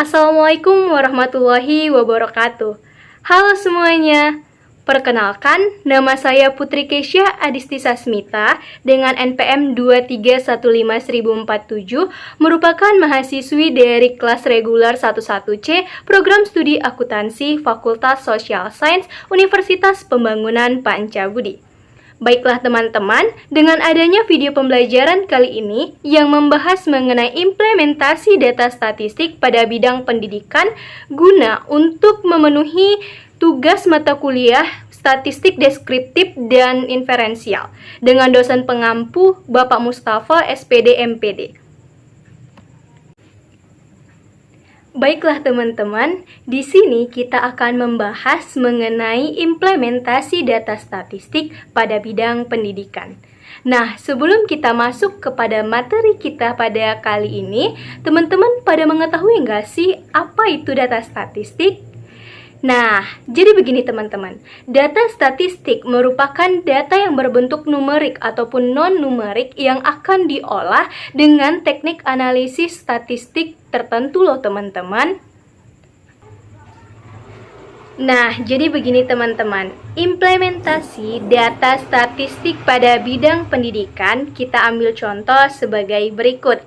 Assalamualaikum warahmatullahi wabarakatuh. Halo semuanya, perkenalkan nama saya Putri Kesya Adistisa Smita dengan NPM 2315047, merupakan mahasiswi dari kelas reguler 11C Program Studi Akuntansi Fakultas Social Science Universitas Pembangunan Pancabudi. Baiklah teman-teman, dengan adanya video pembelajaran kali ini yang membahas mengenai implementasi data statistik pada bidang pendidikan guna untuk memenuhi tugas mata kuliah statistik deskriptif dan inferensial dengan dosen pengampu Bapak Mustafa SPD MPD. Baiklah teman-teman, di sini kita akan membahas mengenai implementasi data statistik pada bidang pendidikan. Nah, sebelum kita masuk kepada materi kita pada kali ini, teman-teman pada mengetahui nggak sih apa itu data statistik? Nah, jadi begini teman-teman, data statistik merupakan data yang berbentuk numerik ataupun non-numerik yang akan diolah dengan teknik analisis statistik tertentu loh teman-teman. Nah, jadi begini teman-teman, implementasi data statistik pada bidang pendidikan kita ambil contoh sebagai berikut.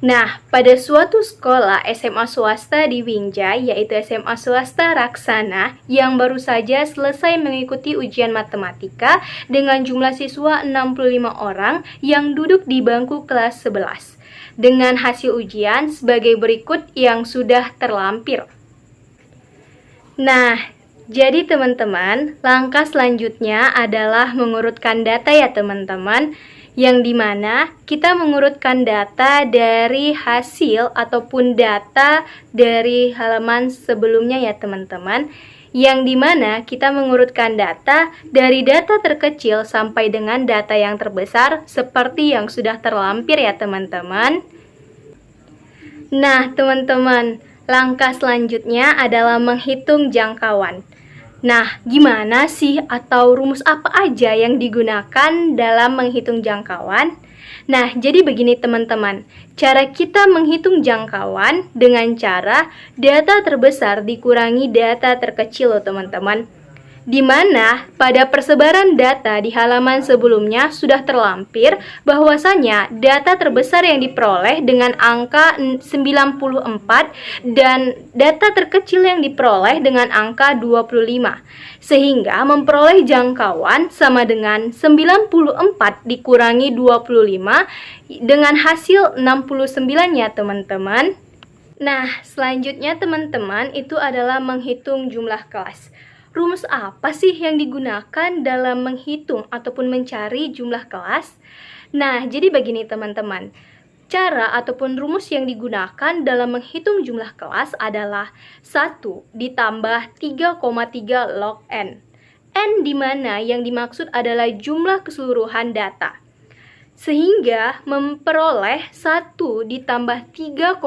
Nah, pada suatu sekolah SMA swasta di Binjai, yaitu SMA swasta Raksana, yang baru saja selesai mengikuti ujian matematika dengan jumlah siswa 65 orang yang duduk di bangku kelas 11. Dengan hasil ujian sebagai berikut yang sudah terlampir. Nah, jadi teman-teman, langkah selanjutnya adalah mengurutkan data ya teman-teman, yang dimana kita mengurutkan data dari hasil ataupun data dari halaman sebelumnya ya teman-teman, yang dimana kita mengurutkan data dari data terkecil sampai dengan data yang terbesar seperti yang sudah terlampir ya teman-teman. Nah teman-teman, langkah selanjutnya adalah menghitung jangkauan. Nah, gimana sih atau rumus apa aja yang digunakan dalam menghitung jangkauan? Nah, jadi begini teman-teman, cara kita menghitung jangkauan dengan cara data terbesar dikurangi data terkecil loh teman-teman. Di mana pada persebaran data di halaman sebelumnya sudah terlampir bahwasanya data terbesar yang diperoleh dengan angka 94 dan data terkecil yang diperoleh dengan angka 25. Sehingga memperoleh jangkauan sama dengan 94 dikurangi 25 dengan hasil 69 ya teman-teman. Nah, selanjutnya teman-teman itu adalah menghitung jumlah kelas. Rumus apa sih yang digunakan dalam menghitung ataupun mencari jumlah kelas? Nah, jadi begini teman-teman. Cara ataupun rumus yang digunakan dalam menghitung jumlah kelas adalah 1 ditambah 3,3 log N. N di mana yang dimaksud adalah jumlah keseluruhan data. Sehingga memperoleh 1 ditambah 3,3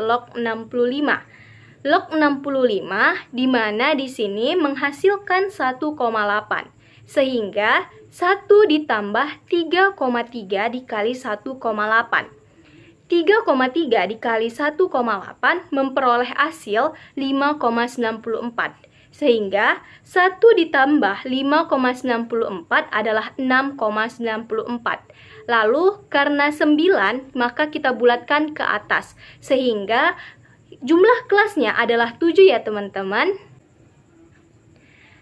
log 65. Log 65 di mana di sini menghasilkan 1,8. Sehingga 1 ditambah 3,3 dikali 1,8. 3,3 dikali 1,8 memperoleh hasil 5,94. Sehingga 1 ditambah 5,94 adalah 6,94. Lalu karena 9 maka kita bulatkan ke atas. Sehingga jumlah kelasnya adalah 7 ya teman-teman.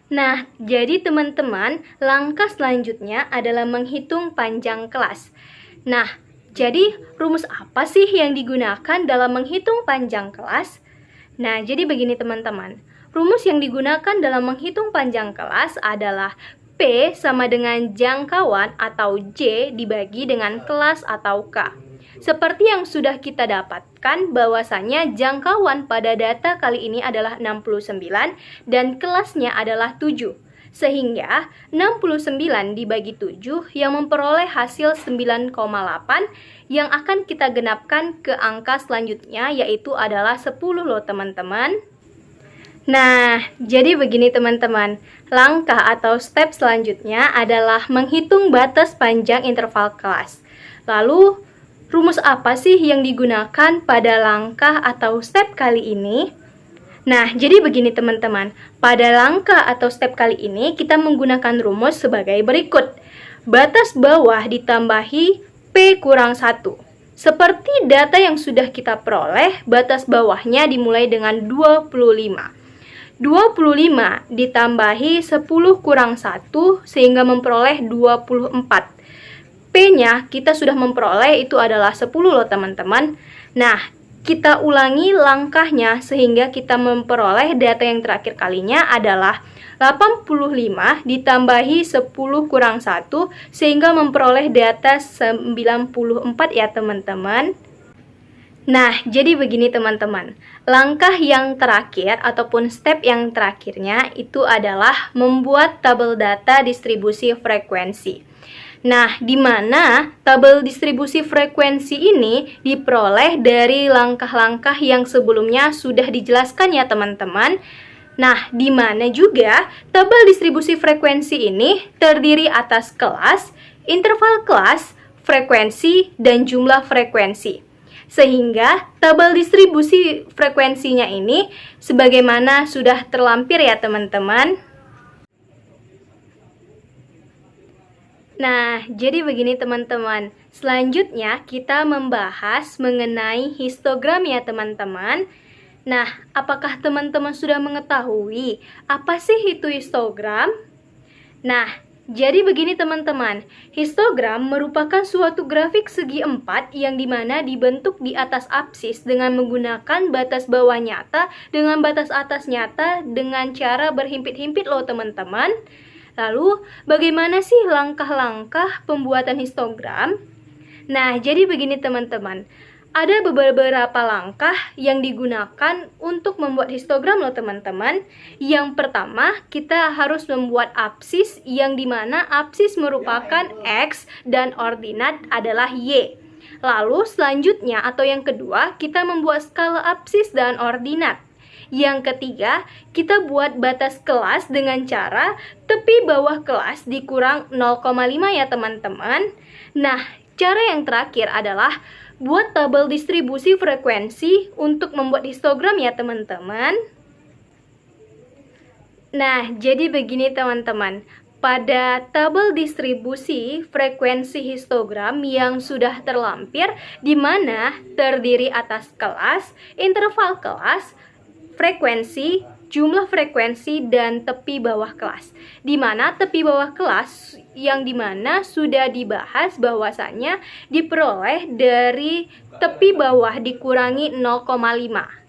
Nah, jadi teman-teman, langkah selanjutnya adalah menghitung panjang kelas. Nah, jadi rumus apa sih yang digunakan dalam menghitung panjang kelas? Nah, jadi begini teman-teman. Rumus yang digunakan dalam menghitung panjang kelas adalah P sama dengan jangkauan atau J dibagi dengan kelas atau K. Seperti yang sudah kita dapatkan bahwasanya jangkauan pada data kali ini adalah 69 dan kelasnya adalah 7. Sehingga 69 dibagi 7 yang memperoleh hasil 9,8 yang akan kita genapkan ke angka selanjutnya yaitu adalah 10 loh teman-teman. Nah, jadi begini teman-teman, langkah atau step selanjutnya adalah menghitung batas panjang interval kelas. Lalu rumus apa sih yang digunakan pada langkah atau step kali ini? Nah, jadi begini teman-teman. Pada langkah atau step kali ini, kita menggunakan rumus sebagai berikut. Batas bawah ditambahi P kurang 1. Seperti data yang sudah kita peroleh, batas bawahnya dimulai dengan 25. 25 ditambahi 10 kurang 1 sehingga memperoleh 24. P-nya kita sudah memperoleh itu adalah 10 loh teman-teman. Nah, kita ulangi langkahnya sehingga kita memperoleh data yang terakhir kalinya adalah 85 ditambahi 10 kurang 1 sehingga memperoleh data 94 ya teman-teman. Nah, jadi begini teman-teman. Langkah yang terakhir ataupun step yang terakhirnya itu adalah membuat tabel data distribusi frekuensi. Nah, di mana tabel distribusi frekuensi ini diperoleh dari langkah-langkah yang sebelumnya sudah dijelaskan ya teman-teman. Nah, di mana juga tabel distribusi frekuensi ini terdiri atas kelas, interval kelas, frekuensi, dan jumlah frekuensi. Sehingga tabel distribusi frekuensinya ini sebagaimana sudah terlampir ya teman-teman. Nah, jadi begini teman-teman. Selanjutnya kita membahas mengenai histogram ya teman-teman. Nah, apakah teman-teman sudah mengetahui apa sih itu histogram? Nah, jadi begini teman-teman. Histogram merupakan suatu grafik segi 4 yang dimana dibentuk di atas apsis dengan menggunakan batas bawah nyata dengan batas atas nyata dengan cara berhimpit-himpit loh teman-teman. Lalu, bagaimana sih langkah-langkah pembuatan histogram? Nah, jadi begini teman-teman. Ada beberapa langkah yang digunakan untuk membuat histogram loh teman-teman. Yang pertama, kita harus membuat apsis yang dimana apsis merupakan X dan ordinat adalah Y. Lalu, selanjutnya atau yang kedua, kita membuat skala apsis dan ordinat. Yang ketiga, kita buat batas kelas dengan cara tepi bawah kelas dikurang 0,5 ya teman-teman. Nah, cara yang terakhir adalah buat tabel distribusi frekuensi untuk membuat histogram ya teman-teman. Nah, jadi begini teman-teman. Pada tabel distribusi frekuensi histogram yang sudah terlampir di mana terdiri atas kelas, interval kelas, frekuensi, jumlah frekuensi, dan tepi bawah kelas. Di mana tepi bawah kelas yang dimana sudah dibahas bahwasannya diperoleh dari tepi bawah dikurangi 0,5.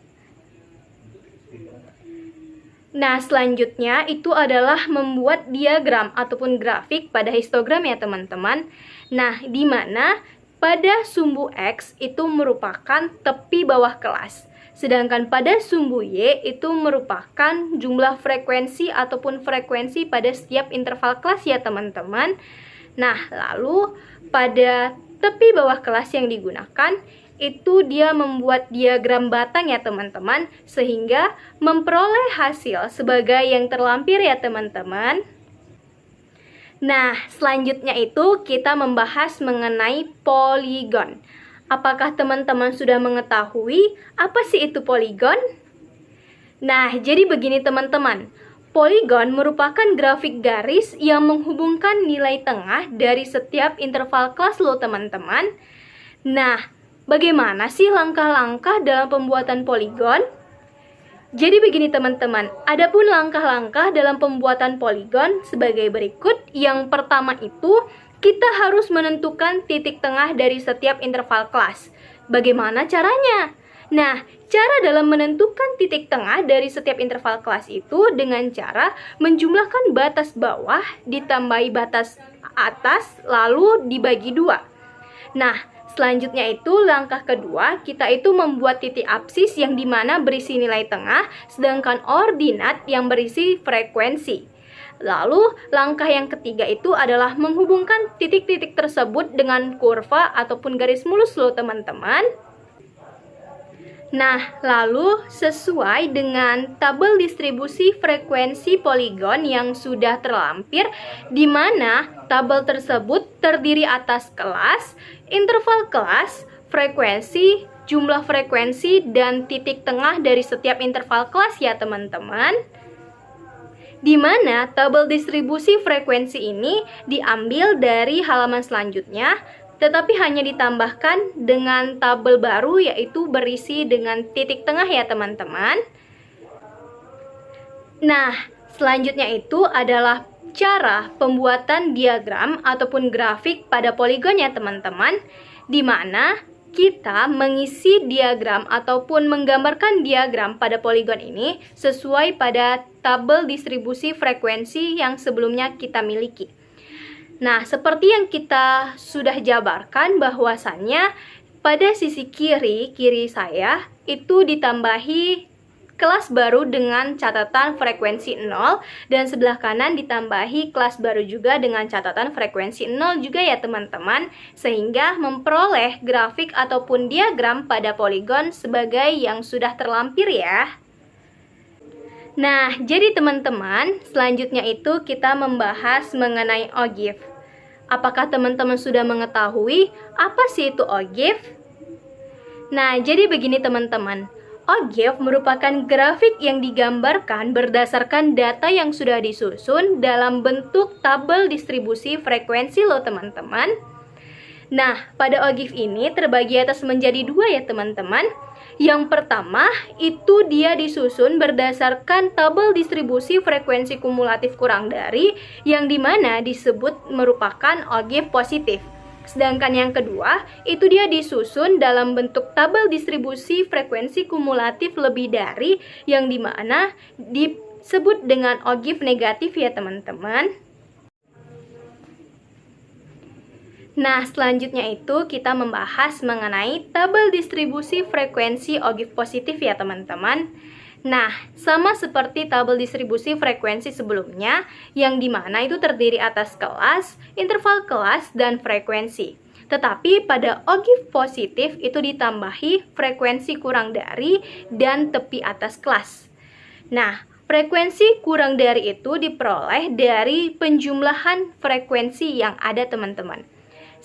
Nah, selanjutnya itu adalah membuat diagram ataupun grafik pada histogram ya teman-teman. Nah, di mana pada sumbu X itu merupakan tepi bawah kelas. Sedangkan pada sumbu Y itu merupakan jumlah frekuensi ataupun frekuensi pada setiap interval kelas ya teman-teman. Nah, lalu pada tepi bawah kelas yang digunakan itu dia membuat diagram batang ya teman-teman, sehingga memperoleh hasil sebagai yang terlampir ya teman-teman. Nah, selanjutnya itu kita membahas mengenai poligon. Apakah teman-teman sudah mengetahui apa sih itu poligon? Nah, jadi begini teman-teman. Poligon merupakan grafik garis yang menghubungkan nilai tengah dari setiap interval kelas loh teman-teman. Nah, bagaimana sih langkah-langkah dalam pembuatan poligon? Jadi begini teman-teman, adapun langkah-langkah dalam pembuatan poligon sebagai berikut. Yang pertama itu, kita harus menentukan titik tengah dari setiap interval kelas. Bagaimana caranya? Nah, cara dalam menentukan titik tengah dari setiap interval kelas itu dengan cara menjumlahkan batas bawah ditambahi batas atas lalu dibagi 2. Nah, selanjutnya itu langkah kedua, kita itu membuat titik apsis yang dimana berisi nilai tengah, sedangkan ordinat yang berisi frekuensi. Lalu, langkah yang ketiga itu adalah menghubungkan titik-titik tersebut dengan kurva ataupun garis mulus loh teman-teman. Nah, lalu sesuai dengan tabel distribusi frekuensi poligon yang sudah terlampir, di mana tabel tersebut terdiri atas kelas, interval kelas, frekuensi, jumlah frekuensi, dan titik tengah dari setiap interval kelas ya teman-teman. Di mana tabel distribusi frekuensi ini diambil dari halaman selanjutnya, tetapi hanya ditambahkan dengan tabel baru yaitu berisi dengan titik tengah ya teman-teman. Nah, selanjutnya itu adalah cara pembuatan diagram ataupun grafik pada poligon ya teman-teman, di mana kita mengisi diagram ataupun menggambarkan diagram pada poligon ini sesuai pada tabel distribusi frekuensi yang sebelumnya kita miliki. Nah, seperti yang kita sudah jabarkan bahwasannya pada sisi kiri saya itu ditambahi kelas baru dengan catatan frekuensi 0 dan sebelah kanan ditambahi kelas baru juga dengan catatan frekuensi 0 juga ya teman-teman, sehingga memperoleh grafik ataupun diagram pada poligon sebagai yang sudah terlampir ya. Nah, jadi teman-teman, selanjutnya itu kita membahas mengenai OGIF. Apakah teman-teman sudah mengetahui apa sih itu OGIF? Nah, jadi begini teman-teman. OGIF merupakan grafik yang digambarkan berdasarkan data yang sudah disusun dalam bentuk tabel distribusi frekuensi loh teman-teman. Nah, pada OGIF ini terbagi atas menjadi dua ya teman-teman. Yang pertama, itu dia disusun berdasarkan tabel distribusi frekuensi kumulatif kurang dari, yang dimana disebut merupakan OGIF positif. Sedangkan yang kedua, itu dia disusun dalam bentuk tabel distribusi frekuensi kumulatif lebih dari, yang dimana disebut dengan OGIF negatif ya teman-teman. Nah, selanjutnya itu kita membahas mengenai tabel distribusi frekuensi OGIF positif ya teman-teman. Nah, sama seperti tabel distribusi frekuensi sebelumnya, yang dimana itu terdiri atas kelas, interval kelas, dan frekuensi. Tetapi pada OGIF positif itu ditambahi frekuensi kurang dari dan tepi atas kelas. Nah, frekuensi kurang dari itu diperoleh dari penjumlahan frekuensi yang ada teman-teman.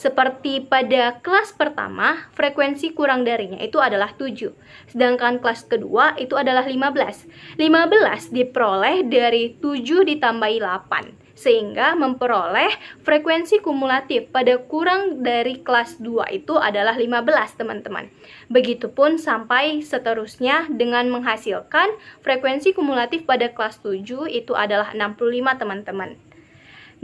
Seperti pada kelas pertama, frekuensi kurang darinya itu adalah 7. Sedangkan kelas kedua itu adalah 15. 15 diperoleh dari 7 ditambahi 8. Sehingga memperoleh frekuensi kumulatif pada kurang dari kelas 2 itu adalah 15 teman-teman. Begitupun sampai seterusnya dengan menghasilkan frekuensi kumulatif pada kelas 7 itu adalah 65 teman-teman.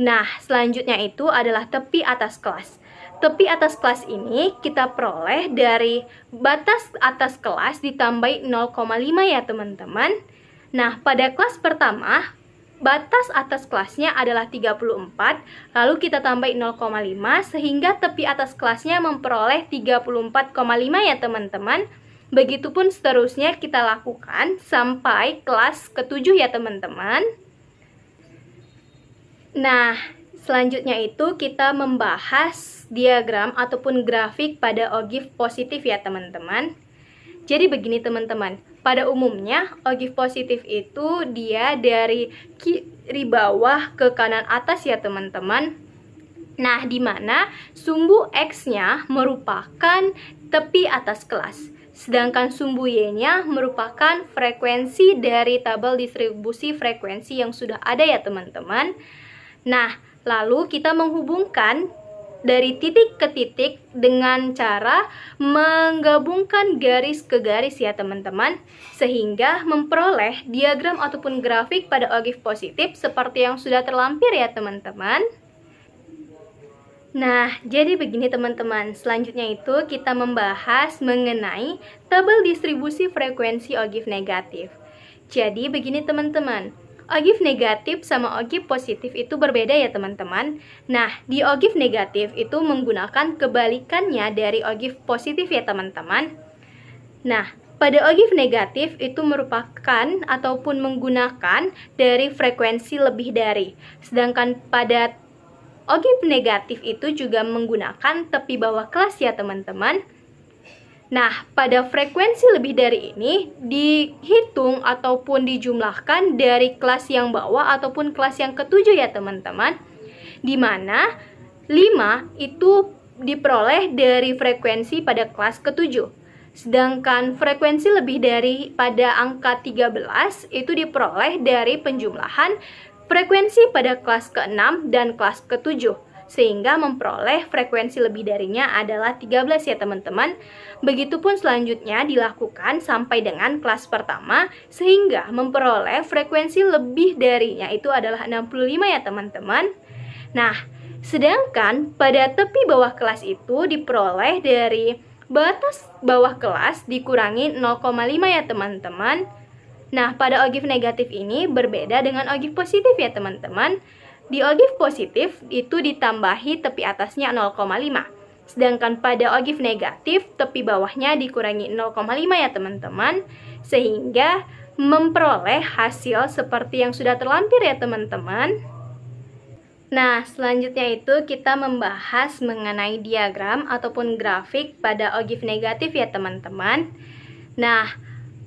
Nah, selanjutnya itu adalah tepi atas kelas. Tepi atas kelas ini kita peroleh dari batas atas kelas ditambahi 0,5 ya teman-teman. Nah, pada kelas pertama, batas atas kelasnya adalah 34, lalu kita tambahi 0,5 sehingga tepi atas kelasnya memperoleh 34,5 ya teman-teman. Begitupun seterusnya kita lakukan sampai kelas ke-7 ya teman-teman. Nah, selanjutnya itu kita membahas diagram ataupun grafik pada OGIF positif ya teman-teman. Jadi begini teman-teman, pada umumnya OGIF positif itu dia dari kiri bawah ke kanan atas ya teman-teman. Nah, di mana sumbu X-nya merupakan tepi atas kelas, sedangkan sumbu Y-nya merupakan frekuensi dari tabel distribusi frekuensi yang sudah ada ya teman-teman. Nah, lalu kita menghubungkan dari titik ke titik dengan cara menggabungkan garis ke garis ya teman-teman, sehingga memperoleh diagram ataupun grafik pada OGIF positif seperti yang sudah terlampir ya teman-teman. Nah, jadi begini teman-teman, selanjutnya itu kita membahas mengenai tabel distribusi frekuensi OGIF negatif. Jadi begini teman-teman, OGIF negatif sama OGIF positif itu berbeda ya teman-teman. Nah, di OGIF negatif itu menggunakan kebalikannya dari OGIF positif ya teman-teman. Nah, pada OGIF negatif itu merupakan ataupun menggunakan dari frekuensi lebih dari. Sedangkan pada OGIF negatif itu juga menggunakan tepi bawah kelas ya teman-teman. Nah, pada frekuensi lebih dari ini dihitung ataupun dijumlahkan dari kelas yang bawah ataupun kelas yang ke-7 ya teman-teman. Di mana 5 itu diperoleh dari frekuensi pada kelas ke-7. Sedangkan frekuensi lebih dari pada angka 13 itu diperoleh dari penjumlahan frekuensi pada kelas ke-6 dan kelas ke-7, sehingga memperoleh frekuensi lebih darinya adalah 13 ya teman-teman. Begitupun selanjutnya dilakukan sampai dengan kelas pertama, sehingga memperoleh frekuensi lebih darinya itu adalah 65 ya teman-teman. Nah, sedangkan pada tepi bawah kelas itu diperoleh dari batas bawah kelas dikurangi 0,5 ya teman-teman. Nah, pada ogiv negatif ini berbeda dengan ogiv positif ya teman-teman. Di ogiv positif itu ditambahi tepi atasnya 0,5. Sedangkan pada ogiv negatif tepi bawahnya dikurangi 0,5 ya teman-teman. Sehingga memperoleh hasil seperti yang sudah terlampir ya teman-teman. Nah, selanjutnya itu kita membahas mengenai diagram ataupun grafik pada ogiv negatif ya teman-teman. Nah,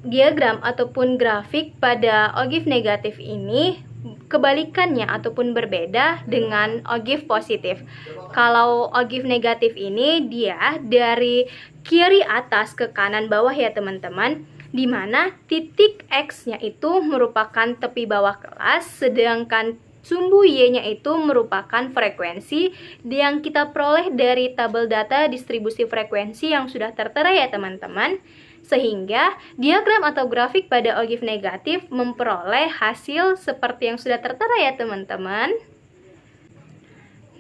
diagram ataupun grafik pada ogiv negatif ini kebalikannya ataupun berbeda dengan ogiv positif. Kalau ogiv negatif ini dia dari kiri atas ke kanan bawah ya teman-teman, di mana titik X-nya itu merupakan tepi bawah kelas, sedangkan sumbu Y-nya itu merupakan frekuensi yang kita peroleh dari tabel data distribusi frekuensi yang sudah tertera ya teman-teman. Sehingga diagram atau grafik pada ogiv negatif memperoleh hasil seperti yang sudah tertera ya teman-teman.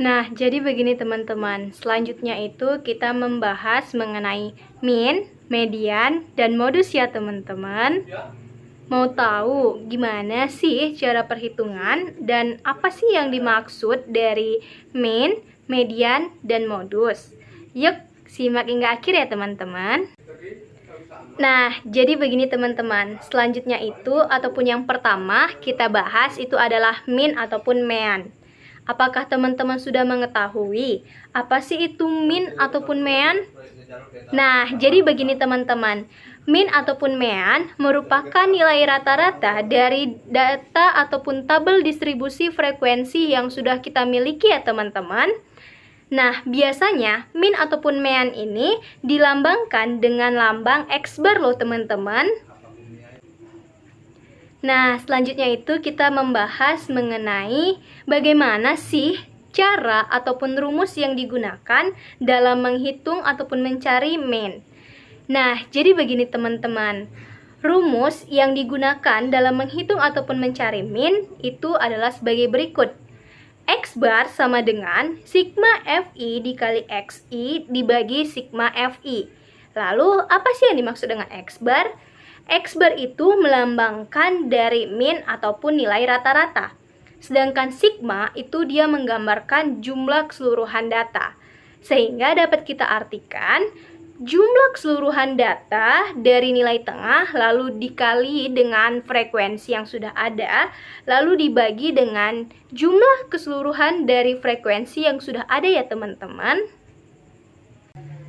Nah, jadi begini teman-teman. Selanjutnya itu kita membahas mengenai min, median, dan modus ya teman-teman. Mau tahu gimana sih cara perhitungan dan apa sih yang dimaksud dari min, median, dan modus? Yuk, simak hingga akhir ya teman-teman. Nah, jadi begini teman-teman. Selanjutnya itu ataupun yang pertama kita bahas itu adalah min ataupun mean. Apakah teman-teman sudah mengetahui apa sih itu min ataupun mean? Nah, jadi begini teman-teman. Min ataupun mean merupakan nilai rata-rata dari data ataupun tabel distribusi frekuensi yang sudah kita miliki ya teman-teman. Nah, biasanya min ataupun mean ini dilambangkan dengan lambang X bar loh teman-teman. Nah, selanjutnya itu kita membahas mengenai bagaimana sih cara ataupun rumus yang digunakan dalam menghitung ataupun mencari min. Nah, jadi begini teman-teman. Rumus yang digunakan dalam menghitung ataupun mencari min itu adalah sebagai berikut. X bar sama dengan sigma Fi dikali Xi dibagi sigma Fi. Lalu, apa sih yang dimaksud dengan X bar? X bar itu melambangkan dari min ataupun nilai rata-rata. Sedangkan sigma itu dia menggambarkan jumlah keseluruhan data. Sehingga dapat kita artikan jumlah keseluruhan data dari nilai tengah lalu dikali dengan frekuensi yang sudah ada, lalu dibagi dengan jumlah keseluruhan dari frekuensi yang sudah ada ya teman-teman.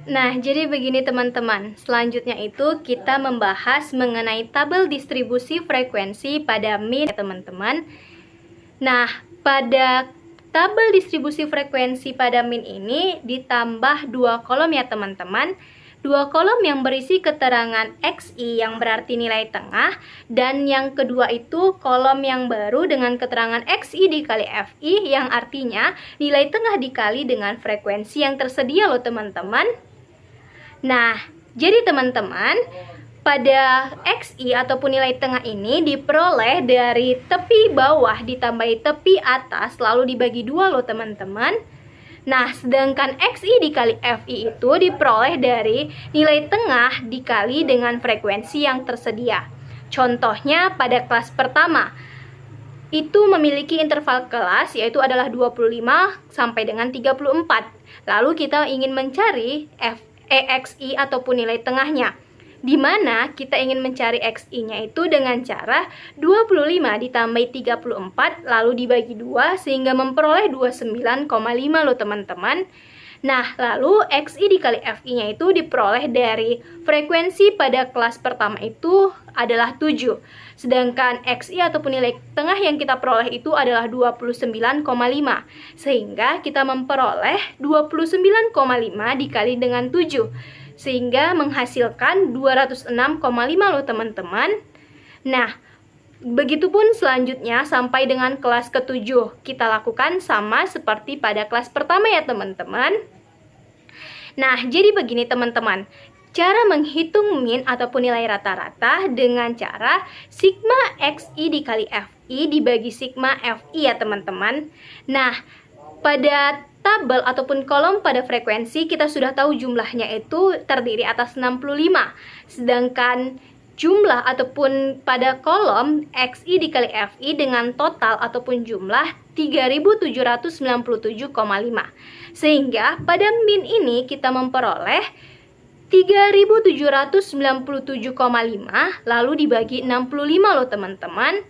Nah, jadi begini teman-teman. Selanjutnya itu kita membahas mengenai tabel distribusi frekuensi pada min ya teman-teman. Nah, pada tabel distribusi frekuensi pada min ini ditambah 2 kolom ya teman-teman. 2 kolom yang berisi keterangan Xi yang berarti nilai tengah, dan yang kedua itu kolom yang baru dengan keterangan Xi dikali Fi yang artinya nilai tengah dikali dengan frekuensi yang tersedia loh teman-teman. Nah, jadi teman-teman, pada Xi ataupun nilai tengah ini diperoleh dari tepi bawah ditambahi tepi atas lalu dibagi 2 loh teman-teman. Nah, sedangkan Xi dikali Fi itu diperoleh dari nilai tengah dikali dengan frekuensi yang tersedia. Contohnya pada kelas pertama, itu memiliki interval kelas yaitu adalah 25 sampai dengan 34. Lalu kita ingin mencari Xi ataupun nilai tengahnya, di mana kita ingin mencari Xi-nya itu dengan cara 25 ditambah 34 lalu dibagi 2 sehingga memperoleh 29,5 loh teman-teman. Nah, lalu XI dikali FI-nya itu diperoleh dari frekuensi pada kelas pertama itu adalah 7. Sedangkan XI ataupun nilai tengah yang kita peroleh itu adalah 29,5. Sehingga kita memperoleh 29,5 dikali dengan 7. Sehingga menghasilkan 206,5 loh teman-teman. Nah, begitupun selanjutnya sampai dengan kelas ke-7. Kita lakukan sama seperti pada kelas pertama ya teman-teman. Nah, jadi begini teman-teman. Cara menghitung min ataupun nilai rata-rata dengan cara sigma XI dikali FI dibagi sigma FI ya teman-teman. Nah, pada tabel ataupun kolom pada frekuensi kita sudah tahu jumlahnya itu terdiri atas 65. Sedangkan jumlah ataupun pada kolom XI dikali FI dengan total ataupun jumlah 3797,5. Sehingga pada min ini kita memperoleh 3797,5 lalu dibagi 65 loh teman-teman.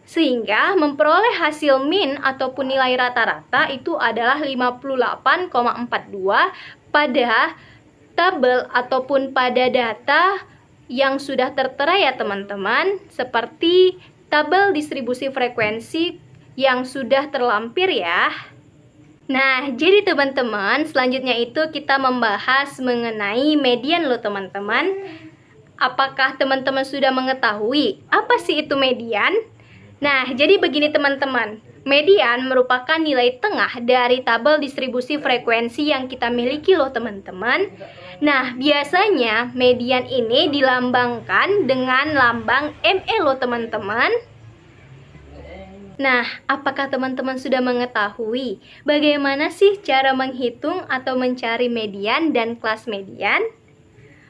Sehingga memperoleh hasil min ataupun nilai rata-rata itu adalah 58,42 pada tabel ataupun pada data yang sudah tertera ya teman-teman, seperti tabel distribusi frekuensi yang sudah terlampir ya. Nah, jadi teman-teman, selanjutnya itu kita membahas mengenai median loh teman-teman. Apakah teman-teman sudah mengetahui apa sih itu median? Nah, jadi begini teman-teman. Median merupakan nilai tengah dari tabel distribusi frekuensi yang kita miliki loh teman-teman. Nah, biasanya median ini dilambangkan dengan lambang ME loh teman-teman. Nah, apakah teman-teman sudah mengetahui bagaimana sih cara menghitung atau mencari median dan kelas median?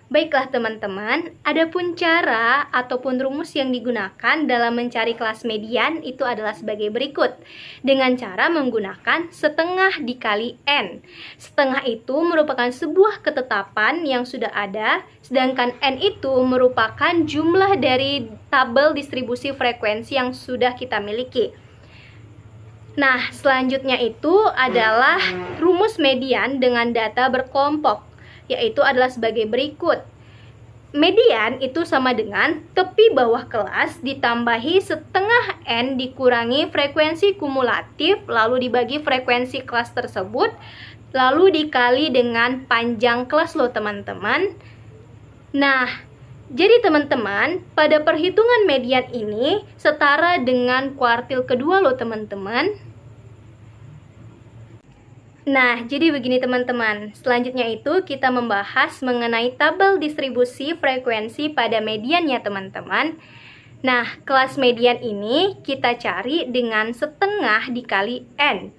Baiklah teman-teman, adapun cara ataupun rumus yang digunakan dalam mencari kelas median itu adalah sebagai berikut. Dengan cara menggunakan setengah dikali N. Setengah itu merupakan sebuah ketetapan yang sudah ada, sedangkan N itu merupakan jumlah dari tabel distribusi frekuensi yang sudah kita miliki. Nah, selanjutnya itu adalah rumus median dengan data berkelompok, yaitu adalah sebagai berikut. Median itu sama dengan tepi bawah kelas ditambahi setengah N dikurangi frekuensi kumulatif, lalu dibagi frekuensi kelas tersebut, lalu dikali dengan panjang kelas loh teman-teman. Nah, jadi teman-teman, pada perhitungan median ini setara dengan kuartil kedua loh teman-teman. Nah, jadi begini teman-teman. Selanjutnya itu kita membahas mengenai tabel distribusi frekuensi pada median ya teman-teman. Nah, kelas median ini kita cari dengan setengah dikali N,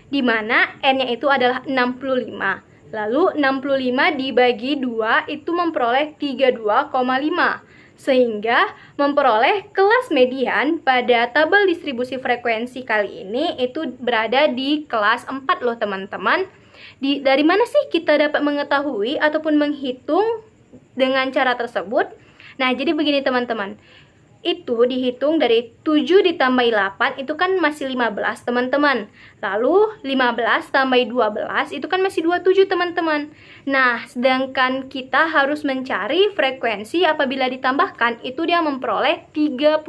di mana N-nya itu adalah 65. Lalu 65 dibagi 2 itu memperoleh 32,5. Sehingga memperoleh kelas median pada tabel distribusi frekuensi kali ini itu berada di kelas 4 loh teman-teman. Dari mana sih kita dapat mengetahui ataupun menghitung dengan cara tersebut? Nah, jadi begini teman-teman. Itu dihitung dari 7 ditambah 8 itu kan masih 15 teman-teman. Lalu 15 tambah 12 itu kan masih 27 teman-teman. Nah, sedangkan kita harus mencari frekuensi apabila ditambahkan itu dia memperoleh 32,5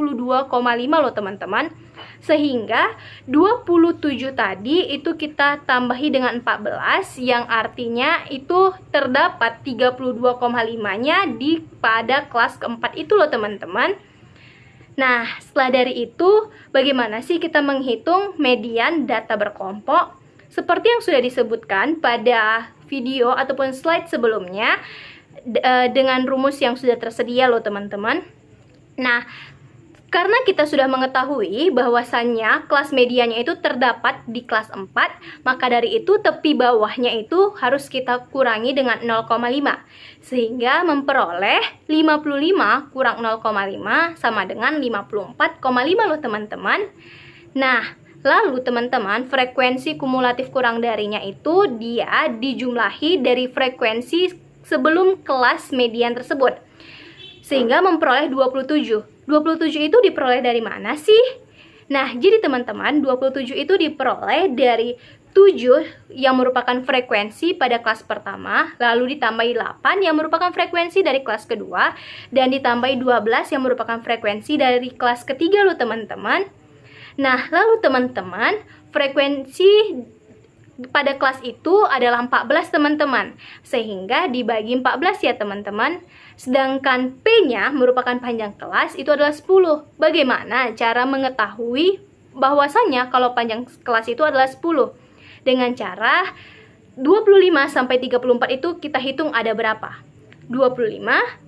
loh teman-teman. Sehingga 27 tadi itu kita tambahi dengan 14 yang artinya itu terdapat 32,5-nya di pada kelas keempat itu loh teman-teman. Nah, setelah dari itu, bagaimana sih kita menghitung median data berkelompok? Seperti yang sudah disebutkan pada video ataupun slide sebelumnya, dengan rumus yang sudah tersedia loh teman-teman. Nah, karena kita sudah mengetahui bahwasannya kelas mediannya itu terdapat di kelas 4, maka dari itu tepi bawahnya itu harus kita kurangi dengan 0,5. Sehingga memperoleh 55 kurang 0,5 sama dengan 54,5 loh teman-teman. Nah, lalu teman-teman, frekuensi kumulatif kurang darinya itu dia dijumlahi dari frekuensi sebelum kelas median tersebut. Sehingga memperoleh 27. 27 itu diperoleh dari mana sih? Nah, jadi teman-teman, 27 itu diperoleh dari 7 yang merupakan frekuensi pada kelas pertama, lalu ditambahi 8 yang merupakan frekuensi dari kelas kedua, dan ditambahi 12 yang merupakan frekuensi dari kelas ketiga loh teman-teman. Nah, lalu teman-teman, frekuensi pada kelas itu adalah 14 teman-teman, sehingga dibagi 14 ya teman-teman. Sedangkan P-nya merupakan panjang kelas itu adalah 10. Bagaimana cara mengetahui bahwasannya kalau panjang kelas itu adalah 10? Dengan cara 25 sampai 34 itu kita hitung ada berapa? 25,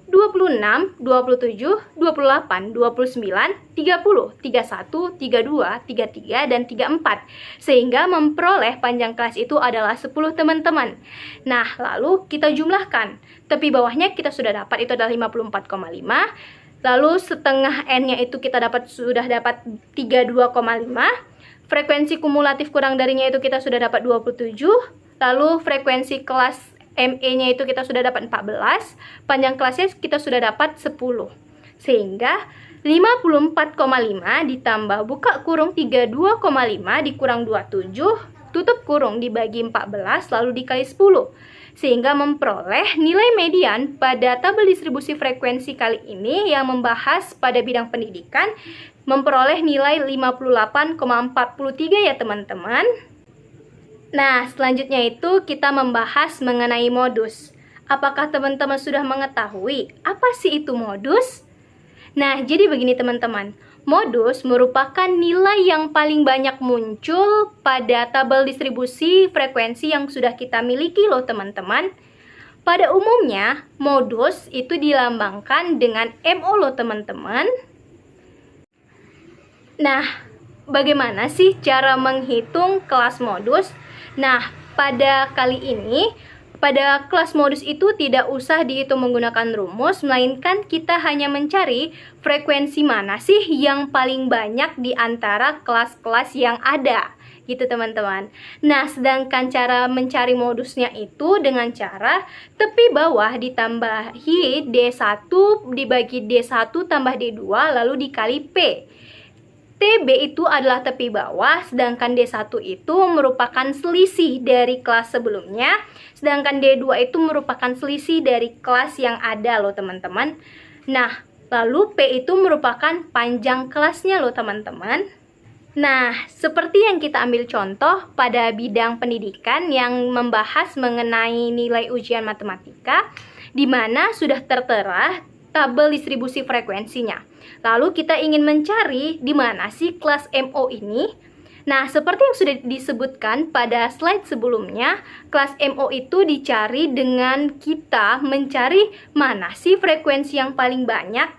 26, 27, 28, 29, 30, 31, 32, 33, dan 34. Sehingga memperoleh panjang kelas itu adalah 10 teman-teman. Nah, lalu kita jumlahkan. Tepi bawahnya kita sudah dapat itu adalah 54,5. Lalu setengah N-nya itu kita sudah dapat 32,5. Frekuensi kumulatif kurang darinya itu kita sudah dapat 27. Lalu frekuensi kelas ME-nya itu kita sudah dapat 14. Panjang kelasnya kita sudah dapat 10. Sehingga 54,5 ditambah buka kurung 32,5 dikurang 27, tutup kurung dibagi 14 lalu dikali 10. Sehingga memperoleh nilai median pada tabel distribusi frekuensi kali ini yang membahas pada bidang pendidikan memperoleh nilai 58,43 ya teman-teman. Nah, selanjutnya itu kita membahas mengenai modus. Apakah teman-teman sudah mengetahui apa sih itu modus? Nah, jadi begini teman-teman. Modus merupakan nilai yang paling banyak muncul pada tabel distribusi frekuensi yang sudah kita miliki loh teman-teman. Pada umumnya, modus itu dilambangkan dengan MO loh teman-teman. Nah, bagaimana sih cara menghitung kelas modus? Nah, pada kali ini, pada kelas modus itu tidak usah dihitung menggunakan rumus, melainkan kita hanya mencari frekuensi mana sih yang paling banyak di antara kelas-kelas yang ada, gitu teman-teman. Nah, sedangkan cara mencari modusnya itu dengan cara tepi bawah ditambahi D1 dibagi D1 tambah D2 lalu dikali P. TB itu adalah tepi bawah, sedangkan D1 itu merupakan selisih dari kelas sebelumnya, sedangkan D2 itu merupakan selisih dari kelas yang ada loh teman-teman. Nah, lalu P itu merupakan panjang kelasnya loh teman-teman. Nah, seperti yang kita ambil contoh pada bidang pendidikan yang membahas mengenai nilai ujian matematika, di mana sudah tertera tabel distribusi frekuensinya. Lalu kita ingin mencari di mana sih kelas MO ini. Nah, seperti yang sudah disebutkan pada slide sebelumnya, kelas MO itu dicari dengan kita mencari mana sih frekuensi yang paling banyak.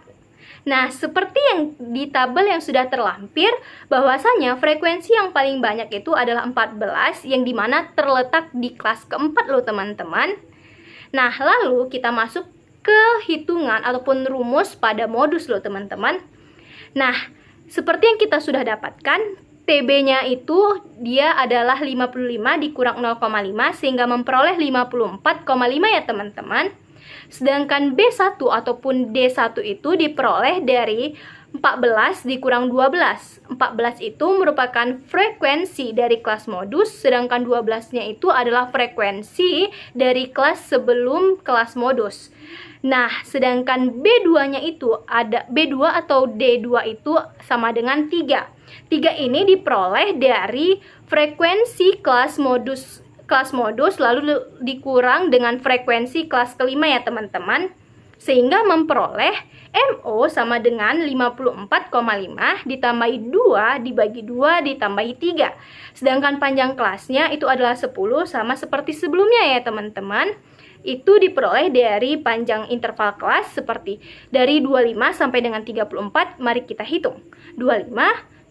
Nah, seperti yang di tabel yang sudah terlampir, bahwasanya frekuensi yang paling banyak itu adalah 14, yang dimana terletak di kelas keempat loh teman-teman. Nah, lalu kita masuk ke hitungan ataupun rumus pada modus loh teman-teman. Nah, seperti yang kita sudah dapatkan, TB-nya itu dia adalah 55 dikurang 0,5 sehingga memperoleh 54,5 ya teman-teman. Sedangkan B1 ataupun D1 itu diperoleh dari 14 dikurang 12. 14 itu merupakan frekuensi dari kelas modus, sedangkan 12-nya itu adalah frekuensi dari kelas sebelum kelas modus. Nah, sedangkan B2-nya itu ada B2 atau D2 itu sama dengan 3. 3 ini diperoleh dari frekuensi kelas modus lalu dikurang dengan frekuensi kelas kelima ya teman-teman. Sehingga memperoleh MO sama dengan 54,5 ditambahi 2 dibagi 2 ditambahi 3. Sedangkan panjang kelasnya itu adalah 10 sama seperti sebelumnya ya teman-teman. Itu diperoleh dari panjang interval kelas seperti dari 25 sampai dengan 34. Mari kita hitung. 25,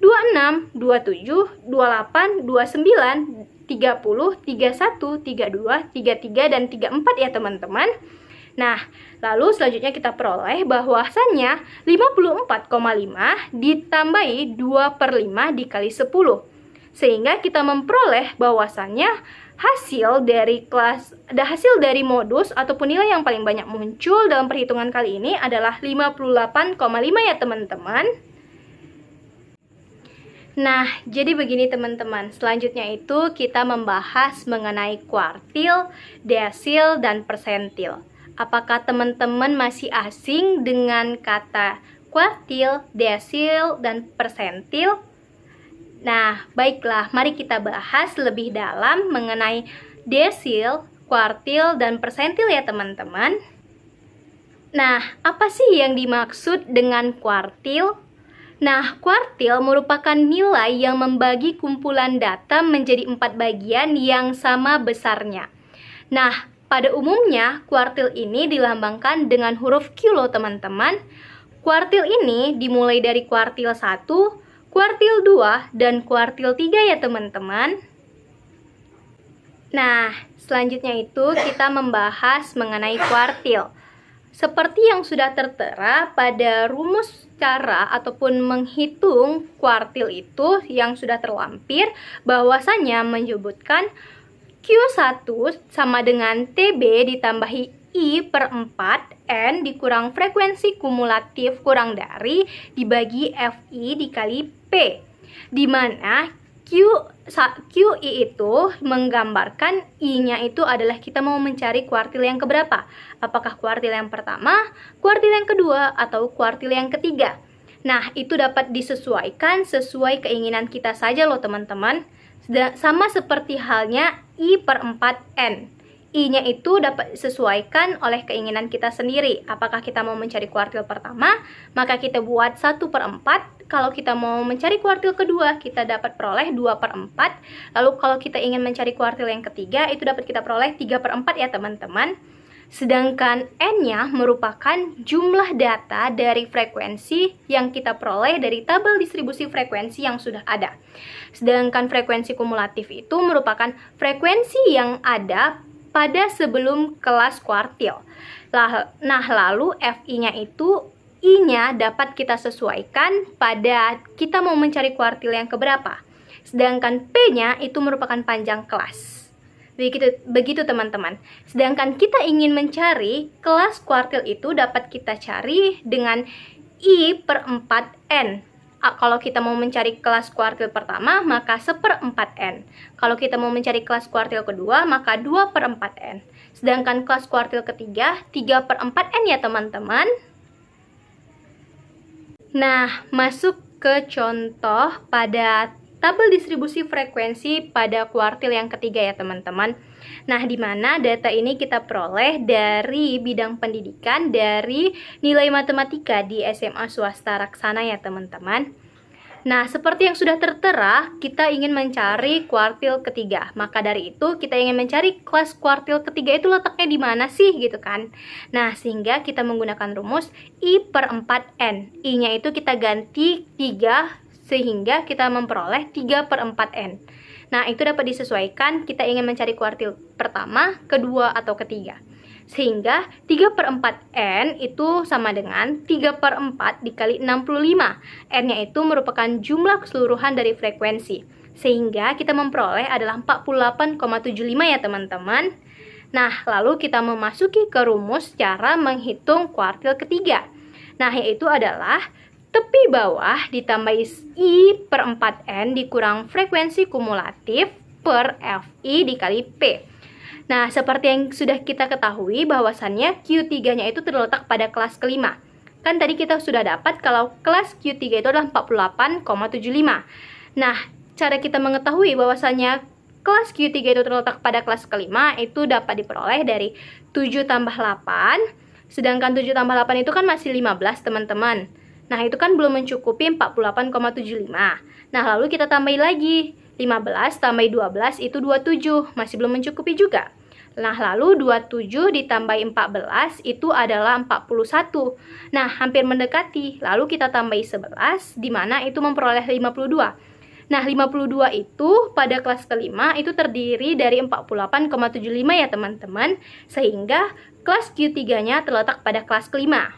26, 27, 28, 29, 30, 31, 32, 33, dan 34 ya teman-teman. Nah, lalu selanjutnya kita peroleh bahwasannya 54,5 ditambahi 2/5 dikali 10. Sehingga kita memperoleh bahwasannya hasil dari modus ataupun nilai yang paling banyak muncul dalam perhitungan kali ini adalah 58,5 ya teman-teman. Nah, jadi begini teman-teman. Selanjutnya itu kita membahas mengenai kuartil, desil, dan persentil. Apakah teman-teman masih asing dengan kata kuartil, desil, dan persentil? Nah, baiklah, mari kita bahas lebih dalam mengenai desil, kuartil, dan persentil ya teman-teman. Nah, apa sih yang dimaksud dengan kuartil? Nah, kuartil merupakan nilai yang membagi kumpulan data menjadi 4 bagian yang sama besarnya. Nah, pada umumnya kuartil ini dilambangkan dengan huruf Q loh teman-teman. Kuartil ini dimulai dari kuartil 1, kuartil 2, dan kuartil 3 ya teman-teman. Nah, selanjutnya itu kita membahas mengenai kuartil. Seperti yang sudah tertera pada rumus cara ataupun menghitung kuartil itu yang sudah terlampir, bahwasanya menyebutkan Q1 sama dengan TB ditambahi I per 4 N dikurang frekuensi kumulatif kurang dari dibagi FI dikali P, di mana QI itu menggambarkan I-nya itu adalah kita mau mencari kuartil yang keberapa. Apakah kuartil yang pertama, kuartil yang kedua, atau kuartil yang ketiga. Nah, itu dapat disesuaikan sesuai keinginan kita saja loh teman-teman. Sama seperti halnya I per 4N. I-nya itu dapat disesuaikan oleh keinginan kita sendiri. Apakah kita mau mencari kuartil pertama, maka kita buat 1 per 4. Kalau kita mau mencari kuartil kedua, kita dapat peroleh 2 per 4. Lalu kalau kita ingin mencari kuartil yang ketiga, itu dapat kita peroleh 3 per 4 ya teman-teman. Sedangkan N-nya merupakan jumlah data dari frekuensi yang kita peroleh dari tabel distribusi frekuensi yang sudah ada. Sedangkan frekuensi kumulatif itu merupakan frekuensi yang ada pada sebelum kelas kuartil. Nah, lalu FI-nya itu I-nya dapat kita sesuaikan pada kita mau mencari kuartil yang keberapa. Sedangkan P-nya itu merupakan panjang kelas. Begitu teman-teman. Sedangkan kita ingin mencari kelas kuartil itu dapat kita cari dengan I per 4N. Kalau kita mau mencari kelas kuartil pertama, maka 1/4N. Kalau kita mau mencari kelas kuartil kedua, maka 2/4N. Sedangkan kelas kuartil ketiga, 3/4N ya teman-teman. Nah, masuk ke contoh pada tabel distribusi frekuensi pada kuartil yang ketiga ya teman-teman. Nah, di mana data ini kita peroleh dari bidang pendidikan dari nilai matematika di SMA swasta Raksana ya teman-teman. Nah, seperti yang sudah tertera, kita ingin mencari kuartil ketiga. Maka dari itu, kita ingin mencari kelas kuartil ketiga itu letaknya di mana sih gitu kan. Nah, sehingga kita menggunakan rumus I per 4N. I-nya itu kita ganti 3 sehingga kita memperoleh 3/4N. Nah, itu dapat disesuaikan kita ingin mencari kuartil pertama, kedua, atau ketiga. Sehingga 3/4N itu sama dengan 3/4 dikali 65. N-nya itu merupakan jumlah keseluruhan dari frekuensi. Sehingga kita memperoleh adalah 48,75 ya teman-teman. Nah, lalu kita memasuki ke rumus cara menghitung kuartil ketiga. Nah, yaitu adalah tepi bawah ditambah I per 4N dikurang frekuensi kumulatif per FI dikali P. Nah, seperti yang sudah kita ketahui bahwasannya Q3-nya itu terletak pada kelas kelima. Kan tadi kita sudah dapat kalau kelas Q3 itu adalah 48,75. Nah, cara kita mengetahui bahwasannya kelas Q3 itu terletak pada kelas kelima itu dapat diperoleh dari 7 tambah 8. Sedangkan 7 tambah 8 itu kan masih 15, teman-teman. Nah, itu kan belum mencukupi 48,75. Nah, lalu kita tambahin lagi. 15 tambah 12 itu 27. Masih belum mencukupi juga. Nah, lalu 27 ditambah 14 itu adalah 41. Nah, hampir mendekati. Lalu kita tambahi 11, di mana itu memperoleh 52. Nah, 52 itu pada kelas kelima itu terdiri dari 48,75 ya teman-teman. Sehingga kelas Q3-nya terletak pada kelas kelima.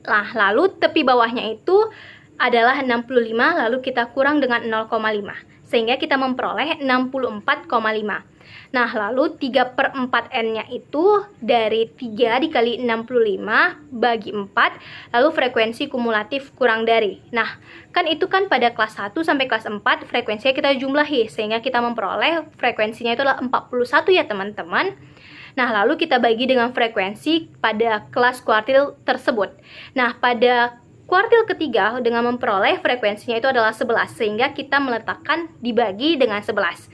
Nah, lalu tepi bawahnya itu adalah 65, lalu kita kurang dengan 0,5. sehingga kita memperoleh 64,5. Nah, lalu 3/4N-nya itu dari 3 dikali 65 bagi 4, lalu frekuensi kumulatif kurang dari. Nah, kan itu kan pada kelas 1 sampai kelas 4 frekuensinya kita jumlahi, sehingga kita memperoleh frekuensinya itu adalah 41 ya teman-teman. Nah, lalu kita bagi dengan frekuensi pada kelas kuartil tersebut. Nah, pada kuartil ketiga dengan memperoleh frekuensinya itu adalah 11, sehingga kita meletakkan dibagi dengan 11.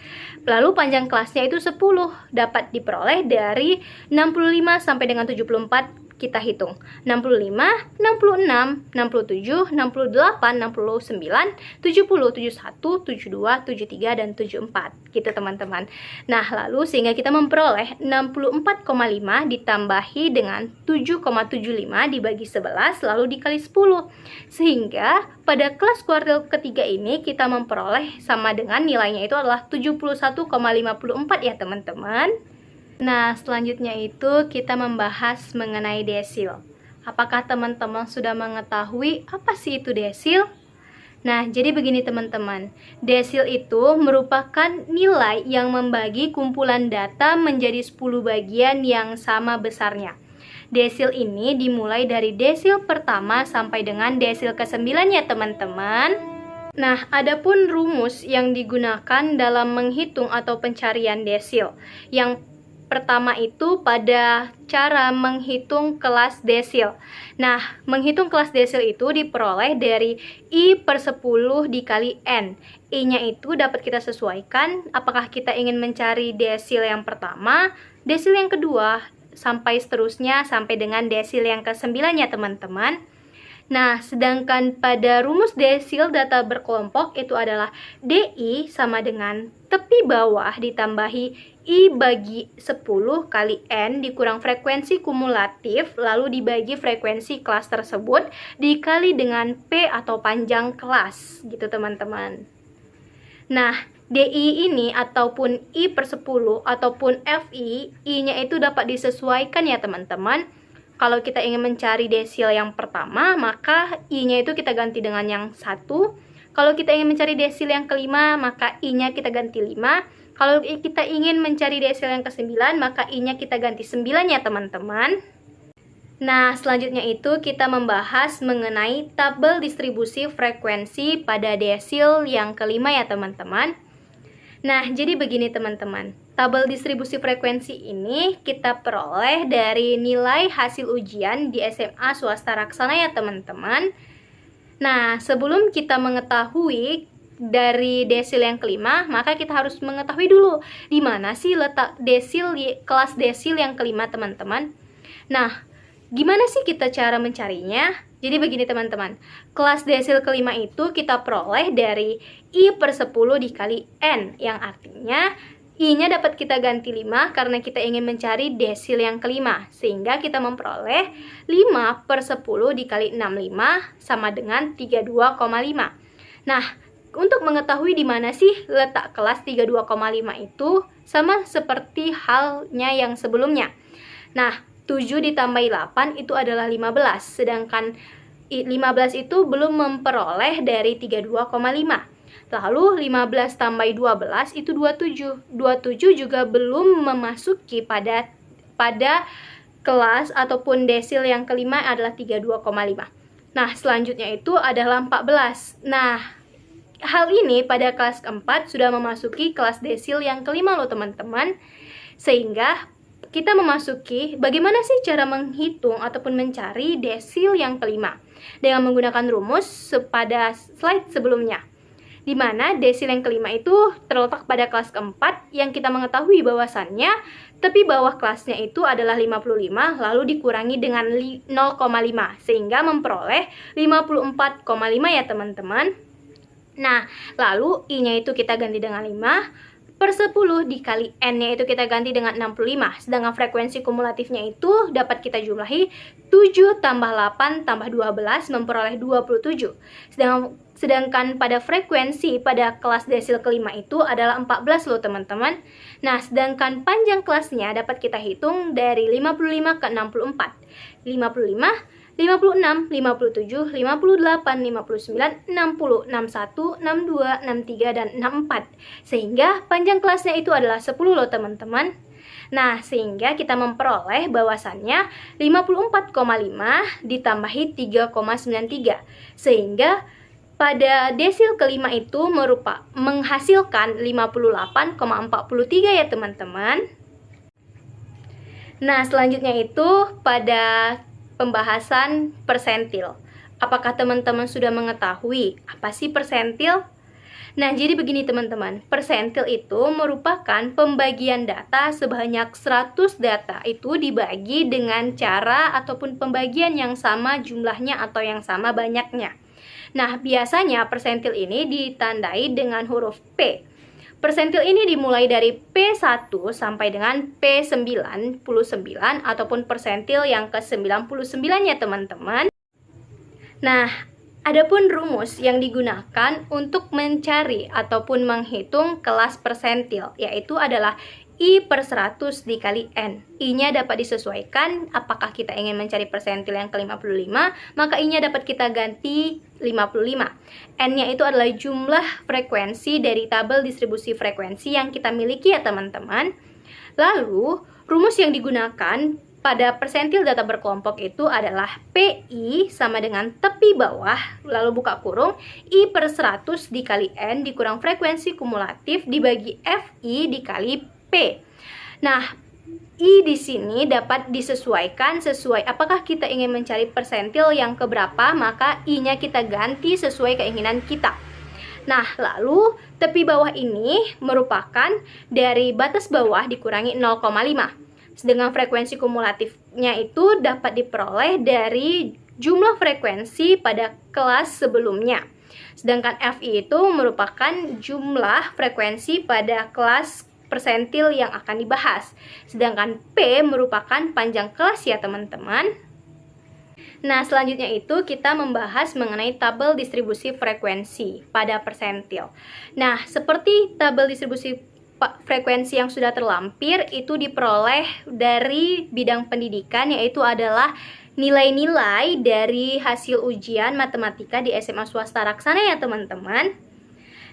Lalu panjang kelasnya itu 10, dapat diperoleh dari 65 sampai dengan 74. Kita hitung 65, 66, 67, 68, 69, 70, 71, 72, 73, dan 74 gitu teman-teman. Nah, lalu sehingga kita memperoleh 64,5 ditambahi dengan 7,75 dibagi 11 lalu dikali 10. Sehingga pada kelas kuartil ketiga ini kita memperoleh sama dengan nilainya itu adalah 71,54 ya teman-teman. Nah, selanjutnya itu kita membahas mengenai desil. Apakah teman-teman sudah mengetahui apa sih itu desil? Nah, jadi begini teman-teman. Desil itu merupakan nilai yang membagi kumpulan data menjadi 10 bagian yang sama besarnya. Desil ini dimulai dari desil pertama sampai dengan desil ke-9 ya teman-teman. Nah, adapun rumus yang digunakan dalam menghitung atau pencarian desil. Yang pertama itu pada cara menghitung kelas desil. Nah, menghitung kelas desil itu diperoleh dari I/10 dikali N. I-nya itu dapat kita sesuaikan apakah kita ingin mencari desil yang pertama, desil yang kedua, sampai seterusnya sampai dengan desil yang ke-9 ya teman-teman. Nah, sedangkan pada rumus desil data berkelompok itu adalah DI sama dengan tepi bawah ditambahi I bagi 10 kali N dikurang frekuensi kumulatif lalu dibagi frekuensi kelas tersebut dikali dengan P atau panjang kelas gitu teman-teman. Nah, DI ini ataupun I/10 ataupun FI, I-nya itu dapat disesuaikan ya teman-teman. Kalau kita ingin mencari desil yang pertama, maka I-nya itu kita ganti dengan yang 1. Kalau kita ingin mencari desil yang kelima, maka I-nya kita ganti 5. Kalau kita ingin mencari desil yang ke-9, maka I-nya kita ganti 9 ya teman-teman. Nah, selanjutnya itu kita membahas mengenai tabel distribusi frekuensi pada desil yang kelima ya teman-teman. Nah, jadi begini teman-teman. Tabel distribusi frekuensi ini kita peroleh dari nilai hasil ujian di SMA swasta Raksana ya teman-teman. Nah, sebelum kita mengetahui dari desil yang kelima, maka kita harus mengetahui dulu di mana sih letak desil kelas desil yang kelima teman-teman. Nah, gimana sih kita cara mencarinya? Jadi begini teman-teman, kelas desil kelima itu kita peroleh dari I/10 dikali N, yang artinya I-nya dapat kita ganti 5 karena kita ingin mencari desil yang kelima, sehingga kita memperoleh 5/10 dikali 65 sama dengan 32,5. Nah, untuk mengetahui di mana sih letak kelas 32,5 itu sama seperti halnya yang sebelumnya. Nah, 7 ditambahi 8 itu adalah 15, sedangkan 15 itu belum memperoleh dari 32,5. Lalu 15 tambah 12 itu 27. 27 juga belum memasuki pada kelas ataupun desil yang kelima adalah 32,5. Nah, selanjutnya itu adalah 14. Nah, hal ini pada kelas keempat sudah memasuki kelas desil yang kelima loh teman-teman. Sehingga kita memasuki bagaimana sih cara menghitung ataupun mencari desil yang kelima dengan menggunakan rumus pada slide sebelumnya, di mana desil yang kelima itu terletak pada kelas keempat yang kita mengetahui bahwasannya tepi bawah kelasnya itu adalah 55 lalu dikurangi dengan 0,5 sehingga memperoleh 54,5 ya teman-teman. Nah, lalu I-nya itu kita ganti dengan 5/10 dikali N-nya itu kita ganti dengan 65. Sedangkan frekuensi kumulatifnya itu dapat kita jumlahi 7 tambah 8 tambah 12 memperoleh 27. Sedangkan pada frekuensi pada kelas desil kelima itu adalah 14 loh teman-teman. Nah, sedangkan panjang kelasnya dapat kita hitung dari 55 ke 64. 55 56, 57, 58, 59, 60, 61, 62, 63, dan 64. Sehingga panjang kelasnya itu adalah 10 loh teman-teman. Nah, sehingga kita memperoleh bahwasannya 54,5 ditambahi 3,93. Sehingga pada desil kelima itu menghasilkan 58,43 ya teman-teman. Nah, selanjutnya itu pada pembahasan persentil. Apakah teman-teman sudah mengetahui apa sih persentil? Nah, jadi begini teman-teman, persentil itu merupakan pembagian data sebanyak 100 data itu dibagi dengan cara ataupun pembagian yang sama jumlahnya atau yang sama banyaknya. Nah, biasanya persentil ini ditandai dengan huruf P. Persentil ini dimulai dari P1 sampai dengan P99 ataupun persentil yang ke-99 ya teman-teman. Nah, adapun rumus yang digunakan untuk mencari ataupun menghitung kelas persentil, yaitu adalah I per 100 dikali N. I-nya dapat disesuaikan, apakah kita ingin mencari persentil yang ke-55, maka I-nya dapat kita ganti 55. N-nya itu adalah jumlah frekuensi dari tabel distribusi frekuensi yang kita miliki ya teman-teman. Lalu, rumus yang digunakan pada persentil data berkelompok itu adalah PI sama dengan tepi bawah, lalu buka kurung, I per 100 dikali N dikurang frekuensi kumulatif dibagi FI dikali P. Nah, I di sini dapat disesuaikan sesuai apakah kita ingin mencari persentil yang keberapa, maka I-nya kita ganti sesuai keinginan kita. Nah, lalu tepi bawah ini merupakan dari batas bawah dikurangi 0,5. Sedangkan frekuensi kumulatifnya itu dapat diperoleh dari jumlah frekuensi pada kelas sebelumnya. Sedangkan FI itu merupakan jumlah frekuensi pada kelas persentil yang akan dibahas. Sedangkan P merupakan panjang kelas ya teman-teman. Nah, selanjutnya itu kita membahas mengenai tabel distribusi frekuensi pada persentil. Nah, seperti tabel distribusi frekuensi yang sudah terlampir itu diperoleh dari bidang pendidikan, yaitu adalah nilai-nilai dari hasil ujian matematika di SMA swasta Raksana ya teman-teman.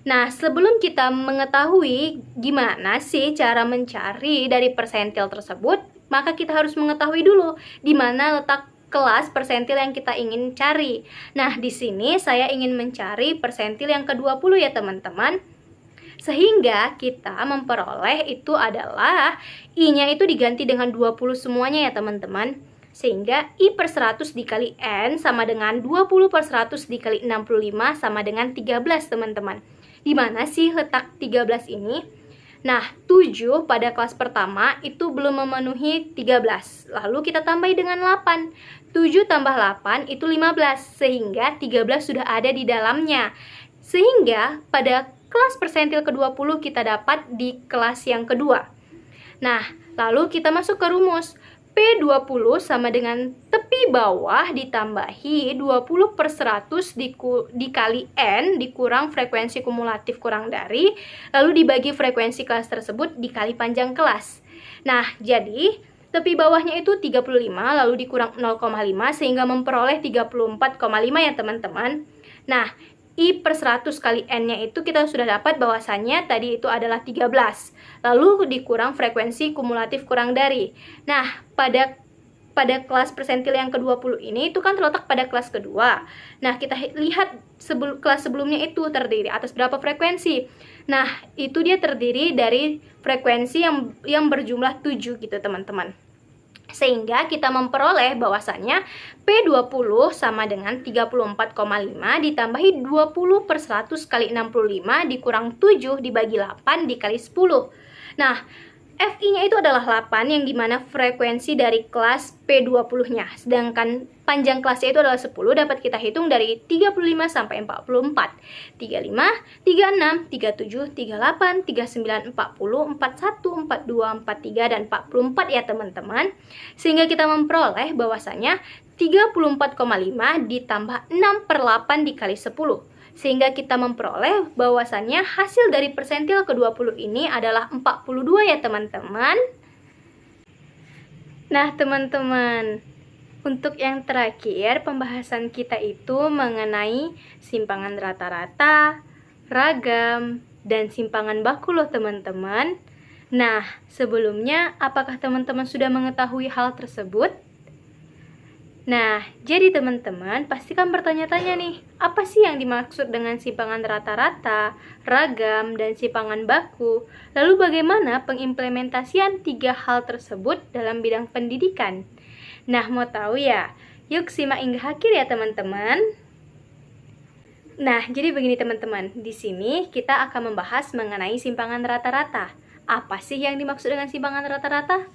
Nah, sebelum kita mengetahui gimana sih cara mencari dari persentil tersebut, maka kita harus mengetahui dulu di mana letak kelas persentil yang kita ingin cari. Nah, di sini saya ingin mencari persentil yang ke-20 ya teman-teman. Sehingga kita memperoleh itu adalah I-nya itu diganti dengan 20 semuanya ya teman-teman. Sehingga I per 100 dikali N sama dengan 20 per 100 dikali 65 sama dengan 13 teman-teman. Di mana sih letak 13 ini? Nah, 7 pada kelas pertama itu belum memenuhi 13. Lalu kita tambahi dengan 8. 7 tambah 8 itu 15. Sehingga 13 sudah ada di dalamnya. Sehingga pada kelas persentil ke-20 kita dapat di kelas yang kedua. Nah, lalu kita masuk ke rumus. P20 sama dengan tepi bawah ditambahi 20 per 100 dikali N dikurang frekuensi kumulatif kurang dari, lalu dibagi frekuensi kelas tersebut dikali panjang kelas. Nah, jadi tepi bawahnya itu 35 lalu dikurang 0,5 sehingga memperoleh 34,5 ya teman-teman. Nah, I per 100 kali N-nya itu kita sudah dapat bahwasannya tadi itu adalah 13. Lalu dikurang frekuensi kumulatif kurang dari. Nah, pada kelas persentil yang ke-20 ini itu kan terletak pada kelas kedua. Nah, kita lihat kelas sebelumnya itu terdiri atas berapa frekuensi. Nah, itu dia terdiri dari frekuensi yang berjumlah 7 gitu teman-teman. Sehingga kita memperoleh bahwasannya P20 sama dengan 34,5 ditambahi 20 per 100 kali 65 dikurang 7 dibagi 8 dikali 10. Nah, FI-nya itu adalah 8 yang dimana frekuensi dari kelas P20-nya. Sedangkan panjang kelasnya itu adalah 10, dapat kita hitung dari 35 sampai 44. 35, 36, 37, 38, 39, 40, 41, 42, 43, dan 44 ya teman-teman. Sehingga kita memperoleh bahwasanya 34,5 ditambah 6 per 8 dikali 10. Sehingga kita memperoleh bahwasannya hasil dari persentil ke-20 ini adalah 42 ya teman-teman. Nah teman-teman, Untuk yang terakhir, pembahasan kita itu mengenai simpangan rata-rata, ragam, dan simpangan baku loh teman-teman. Nah, sebelumnya apakah teman-teman sudah mengetahui hal tersebut? Nah, jadi teman-teman pasti kan bertanya-tanya nih, apa sih yang dimaksud dengan simpangan rata-rata, ragam, dan simpangan baku? Lalu bagaimana pengimplementasian tiga hal tersebut dalam bidang pendidikan? Nah, mau tahu ya? Yuk simak hingga akhir ya teman-teman. Nah, jadi begini teman-teman, di sini kita akan membahas mengenai simpangan rata-rata. Apa sih yang dimaksud dengan simpangan rata-rata?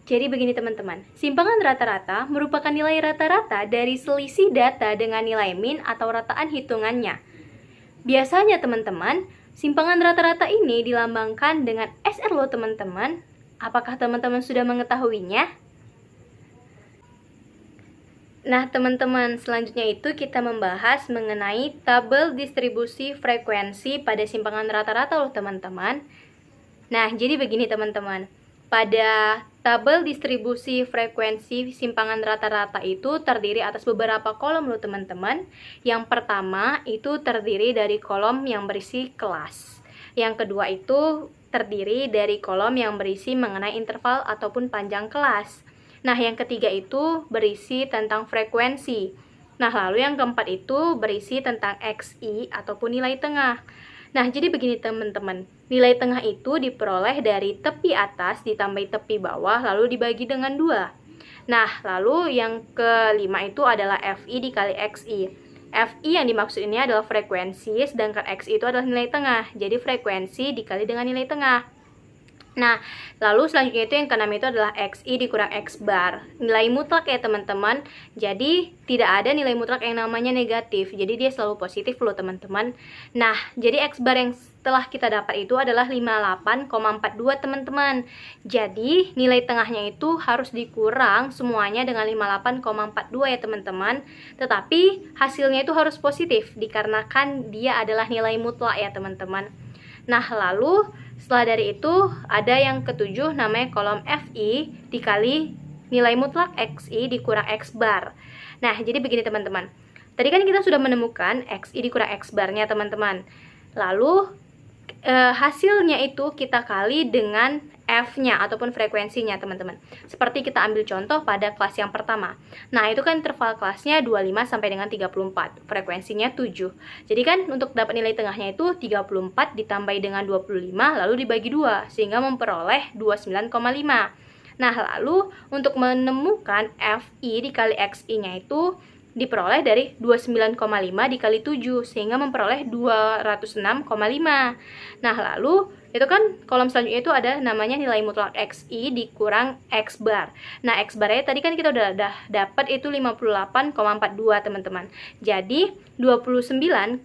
Jadi begini teman-teman, simpangan rata-rata merupakan nilai rata-rata dari selisih data dengan nilai min atau rataan hitungannya. Biasanya teman-teman, simpangan rata-rata ini dilambangkan dengan SR loh teman-teman. Apakah teman-teman sudah mengetahuinya? Nah teman-teman, selanjutnya itu kita membahas mengenai tabel distribusi frekuensi pada simpangan rata-rata loh teman-teman. Nah, jadi begini teman-teman. Pada tabel distribusi frekuensi simpangan rata-rata itu terdiri atas beberapa kolom loh teman-teman. Yang pertama itu terdiri dari kolom yang berisi kelas. Yang kedua itu terdiri dari kolom yang berisi mengenai interval ataupun panjang kelas. Nah, yang ketiga itu berisi tentang frekuensi. Nah, lalu yang keempat itu berisi tentang XI ataupun nilai tengah. Nah, jadi begini teman-teman, nilai tengah itu diperoleh dari tepi atas ditambah tepi bawah, lalu dibagi dengan 2. Nah, lalu yang kelima itu adalah FI dikali XI. FI yang dimaksud ini adalah frekuensi, sedangkan XI itu adalah nilai tengah. Jadi frekuensi dikali dengan nilai tengah. Nah, lalu selanjutnya itu yang keenam itu adalah XI dikurang X bar. Nilai mutlak ya teman-teman. Jadi tidak ada nilai mutlak yang namanya negatif. Jadi dia selalu positif loh teman-teman. Nah, jadi X bar yang setelah kita dapat itu adalah 58,42 teman-teman. Jadi nilai tengahnya itu harus dikurang semuanya dengan 58,42 ya teman-teman. Tetapi hasilnya itu harus positif dikarenakan dia adalah nilai mutlak ya teman-teman. Nah, lalu setelah dari itu ada yang ketujuh namanya kolom FI dikali nilai mutlak XI dikurang X bar. Nah, jadi begini teman-teman. Tadi kan kita sudah menemukan XI dikurang X barnya teman-teman. Lalu hasilnya itu kita kali dengan F-nya ataupun frekuensinya teman-teman. Seperti kita ambil contoh pada kelas yang pertama. Nah, itu kan interval kelasnya 25 sampai dengan 34. Frekuensinya 7. Jadi kan untuk dapat nilai tengahnya itu 34 ditambah dengan 25 lalu dibagi 2 sehingga memperoleh 29,5. Nah, lalu untuk menemukan FI dikali XI-nya itu diperoleh dari 29,5 dikali 7 sehingga memperoleh 206,5. Nah, lalu itu kan kolom selanjutnya itu ada namanya nilai mutlak XI dikurang X bar. Nah, X barnya tadi kan kita udah dapat itu 58,42 teman-teman. Jadi 29,5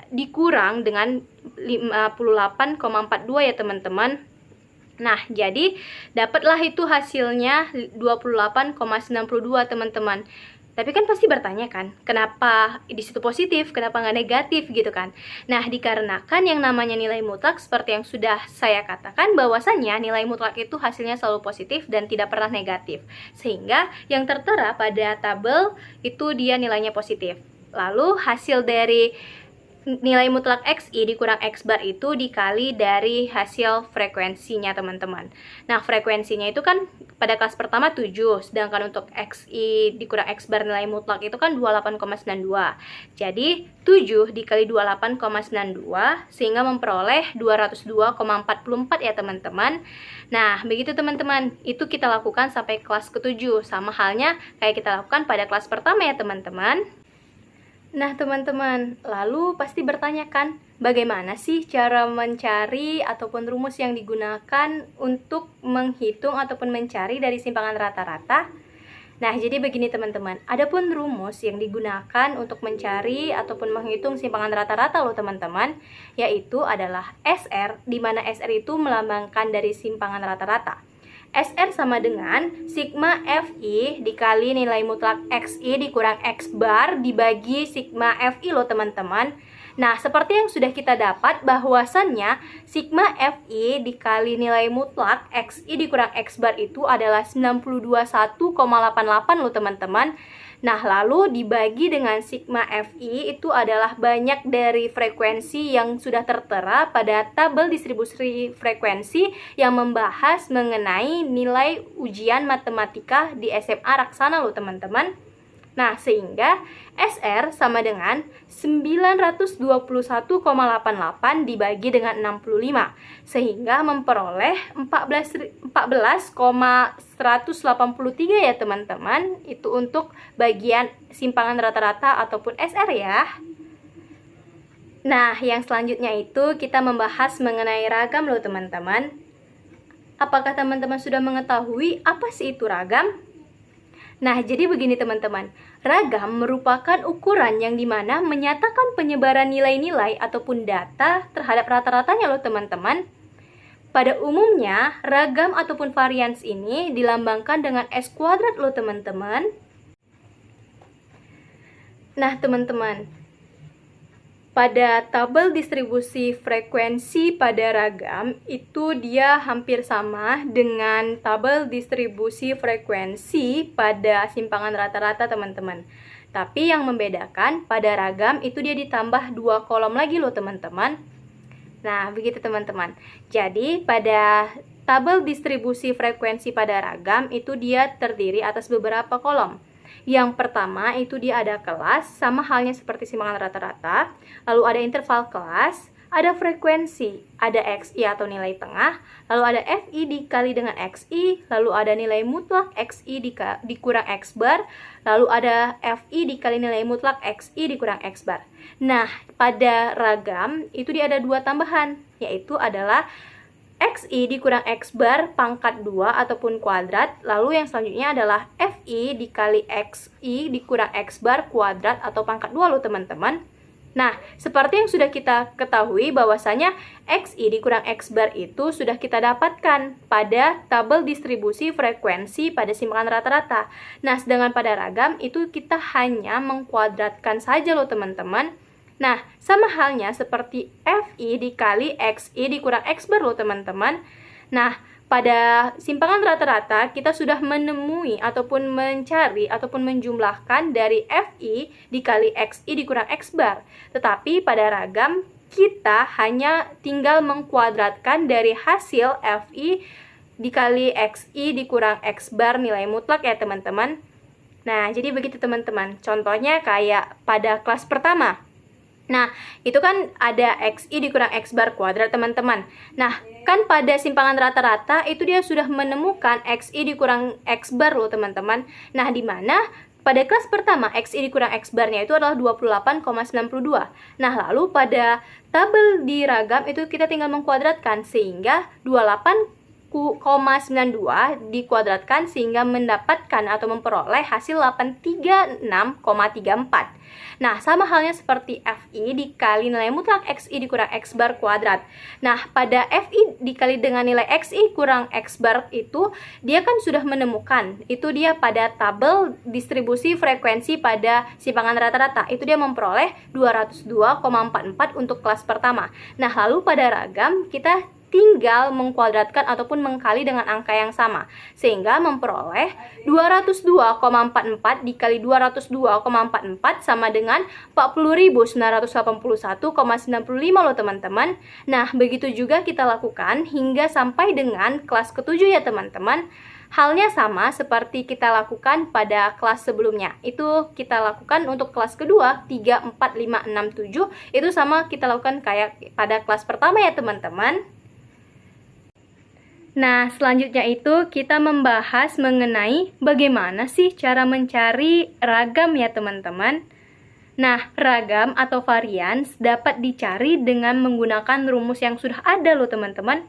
dikurang dengan 58,42 ya teman-teman. Nah, jadi dapatlah itu hasilnya 28,92 teman-teman. Tapi kan pasti bertanya kan, kenapa di situ positif, kenapa nggak negatif gitu kan? Nah, dikarenakan yang namanya nilai mutlak seperti yang sudah saya katakan bahwasannya nilai mutlak itu hasilnya selalu positif dan tidak pernah negatif. Sehingga yang tertera pada tabel itu dia nilainya positif. Lalu hasil dari nilai mutlak XI dikurang X bar itu dikali dari hasil frekuensinya teman-teman. Nah, frekuensinya itu kan pada kelas pertama 7, sedangkan untuk XI dikurang X bar nilai mutlak itu kan 28,92. Jadi 7 dikali 28,92 sehingga memperoleh 202,44 ya teman-teman. Nah, begitu teman-teman, itu kita lakukan sampai kelas ke-7, sama halnya kayak kita lakukan pada kelas pertama ya teman-teman. Nah teman-teman, lalu pasti bertanya kan, bagaimana sih cara mencari ataupun rumus yang digunakan untuk menghitung ataupun mencari dari simpangan rata-rata? Nah, jadi begini teman-teman, adapun rumus yang digunakan untuk mencari ataupun menghitung simpangan rata-rata loh teman-teman, yaitu adalah SR, di mana SR itu melambangkan dari simpangan rata-rata. SR sama dengan sigma FI dikali nilai mutlak XI dikurang X bar dibagi sigma FI loh teman-teman. Nah, seperti yang sudah kita dapat bahwasannya sigma Fi dikali nilai mutlak Xi dikurang X bar itu adalah 921,88 loh teman-teman. Nah, lalu dibagi dengan sigma Fi itu adalah banyak dari frekuensi yang sudah tertera pada tabel distribusi frekuensi yang membahas mengenai nilai ujian matematika di SMA Raksana loh teman-teman. Nah, sehingga SR sama dengan 921,88 dibagi dengan 65, sehingga memperoleh 14,183 ya teman-teman. Itu untuk bagian simpangan rata-rata ataupun SR ya. Nah, yang selanjutnya itu kita membahas mengenai ragam loh teman-teman. Apakah teman-teman sudah mengetahui apa sih itu ragam? Nah, jadi begini teman-teman, ragam merupakan ukuran yang dimana menyatakan penyebaran nilai-nilai ataupun data terhadap rata-ratanya loh teman-teman. Pada umumnya, ragam ataupun varians ini dilambangkan dengan S kuadrat loh teman-teman. Nah teman-teman, pada tabel distribusi frekuensi pada ragam itu dia hampir sama dengan tabel distribusi frekuensi pada simpangan rata-rata teman-teman. Tapi yang membedakan pada ragam itu dia ditambah 2 kolom lagi loh teman-teman. Nah, begitu teman-teman. Jadi pada tabel distribusi frekuensi pada ragam itu dia terdiri atas beberapa kolom. Yang pertama itu dia ada kelas, sama halnya seperti simpangan rata-rata. Lalu ada interval kelas, ada frekuensi, ada XI atau nilai tengah, lalu ada FI dikali dengan XI, lalu ada nilai mutlak XI dikurang X bar, lalu ada FI dikali nilai mutlak XI dikurang X bar. Nah, pada ragam itu dia ada 2 tambahan, yaitu adalah XI dikurang X bar pangkat 2 ataupun kuadrat. Lalu yang selanjutnya adalah FI dikali XI dikurang X bar kuadrat atau pangkat 2 loh teman-teman. Nah, seperti yang sudah kita ketahui bahwasanya XI dikurang X bar itu sudah kita dapatkan pada tabel distribusi frekuensi pada simpangan rata-rata. Nah, sedangkan pada ragam itu kita hanya mengkuadratkan saja loh teman-teman. Nah, sama halnya seperti FI dikali XI dikurang X bar loh teman-teman. Nah, pada simpangan rata-rata kita sudah menemui ataupun mencari ataupun menjumlahkan dari FI dikali XI dikurang X bar. Tetapi pada ragam kita hanya tinggal mengkuadratkan dari hasil FI dikali XI dikurang X bar nilai mutlak ya teman-teman. Nah, jadi begitu teman-teman. Contohnya kayak pada kelas pertama. Nah, itu kan ada XI dikurang X bar kuadrat teman-teman. Nah, kan pada simpangan rata-rata itu dia sudah menemukan XI dikurang X bar loh teman-teman. Nah, di mana pada kelas pertama XI dikurang X barnya itu adalah 28,92. Nah, lalu pada tabel di ragam itu kita tinggal mengkuadratkan sehingga 28,92 dikuadratkan sehingga mendapatkan atau memperoleh hasil 836,34. Nah, sama halnya seperti FI dikali nilai mutlak XI dikurang X bar kuadrat. Nah, pada FI dikali dengan nilai XI kurang X bar itu, dia kan sudah menemukan. Itu dia pada tabel distribusi frekuensi pada simpangan rata-rata. Itu dia memperoleh 202,44 untuk kelas pertama. Nah, lalu pada ragam kita tinggal mengkuadratkan ataupun mengkali dengan angka yang sama sehingga memperoleh 202,44 dikali 202,44 sama dengan 40.981,95 loh teman-teman. Nah, begitu juga kita lakukan hingga sampai dengan kelas ke-7 ya teman-teman. Halnya sama seperti kita lakukan pada kelas sebelumnya. Itu kita lakukan untuk kelas kedua 3, 4, 5, 6, 7. Itu sama kita lakukan kayak pada kelas pertama ya teman-teman. Nah, selanjutnya itu kita membahas mengenai bagaimana sih cara mencari ragam ya teman-teman. Nah, ragam atau varians dapat dicari dengan menggunakan rumus yang sudah ada loh teman-teman.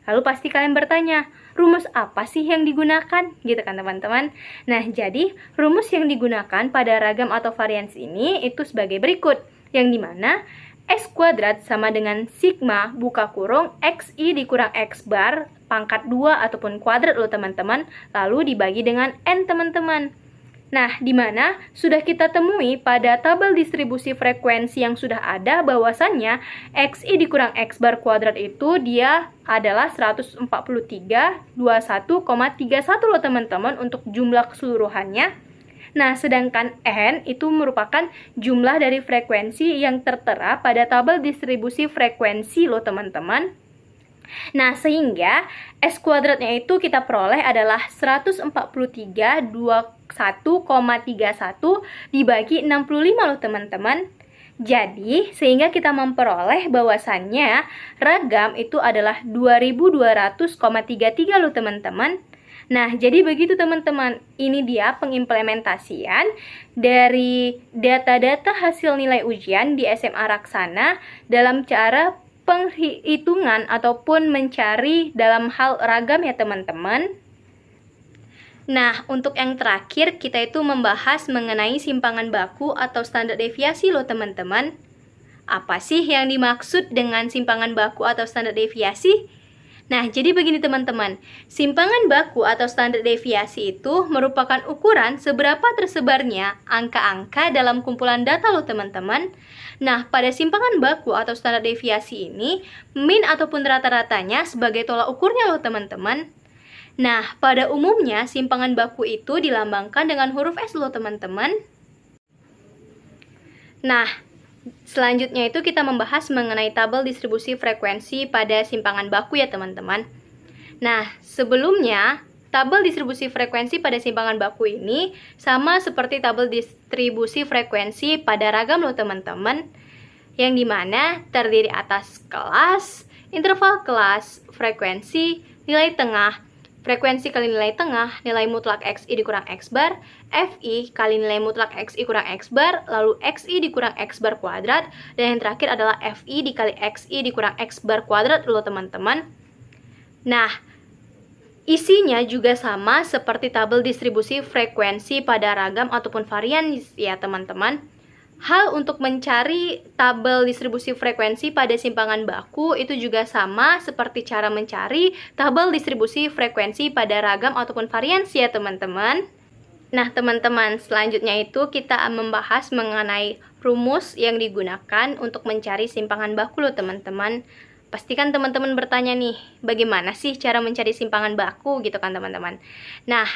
Lalu pasti kalian bertanya, rumus apa sih yang digunakan? Gitu kan teman-teman. Nah, jadi rumus yang digunakan pada ragam atau varians ini itu sebagai berikut. Yang dimana X kuadrat sama dengan sigma buka kurung XI dikurang X bar pangkat 2 ataupun kuadrat loh teman-teman. Lalu dibagi dengan N teman-teman. Nah, di mana sudah kita temui pada tabel distribusi frekuensi yang sudah ada bahwasannya XI dikurang X bar kuadrat itu dia adalah 143,21,31 loh teman-teman untuk jumlah keseluruhannya. Nah, sedangkan N itu merupakan jumlah dari frekuensi yang tertera pada tabel distribusi frekuensi loh teman-teman. Nah, sehingga S kuadratnya itu kita peroleh adalah 143,21,31 dibagi 65 loh teman-teman. Jadi, sehingga kita memperoleh bahwasannya ragam itu adalah 2200,33 loh teman-teman. Nah, jadi begitu teman-teman. Ini dia pengimplementasian dari data-data hasil nilai ujian di SMA Raksana dalam cara penghitungan ataupun mencari dalam hal ragam ya teman-teman. Nah, untuk yang terakhir kita itu membahas mengenai simpangan baku atau standar deviasi loh teman-teman. Apa sih yang dimaksud dengan simpangan baku atau standar deviasi? Nah, jadi begini teman-teman, simpangan baku atau standar deviasi itu merupakan ukuran seberapa tersebarnya angka-angka dalam kumpulan data loh teman-teman. Nah, pada simpangan baku atau standar deviasi ini, min ataupun rata-ratanya sebagai tolak ukurnya loh teman-teman. Nah, pada umumnya simpangan baku itu dilambangkan dengan huruf S loh teman-teman. Nah, selanjutnya itu kita membahas mengenai tabel distribusi frekuensi pada simpangan baku ya teman-teman. Nah, sebelumnya tabel distribusi frekuensi pada simpangan baku ini sama seperti tabel distribusi frekuensi pada ragam loh teman-teman, yang dimana terdiri atas kelas, interval kelas, frekuensi, nilai tengah, frekuensi kali nilai tengah, nilai mutlak XI dikurang X bar, FI kali nilai mutlak XI kurang X bar, lalu XI dikurang X bar kuadrat, dan yang terakhir adalah FI dikali XI dikurang X bar kuadrat loh teman-teman. Nah, isinya juga sama seperti tabel distribusi frekuensi pada ragam ataupun varian ya teman-teman. Hal untuk mencari tabel distribusi frekuensi pada simpangan baku itu juga sama seperti cara mencari tabel distribusi frekuensi pada ragam ataupun variansi ya teman-teman. Nah teman-teman, selanjutnya itu kita membahas mengenai rumus yang digunakan untuk mencari simpangan baku loh teman-teman. Pastikan teman-teman bertanya nih, bagaimana sih cara mencari simpangan baku gitu kan teman-teman. Nah,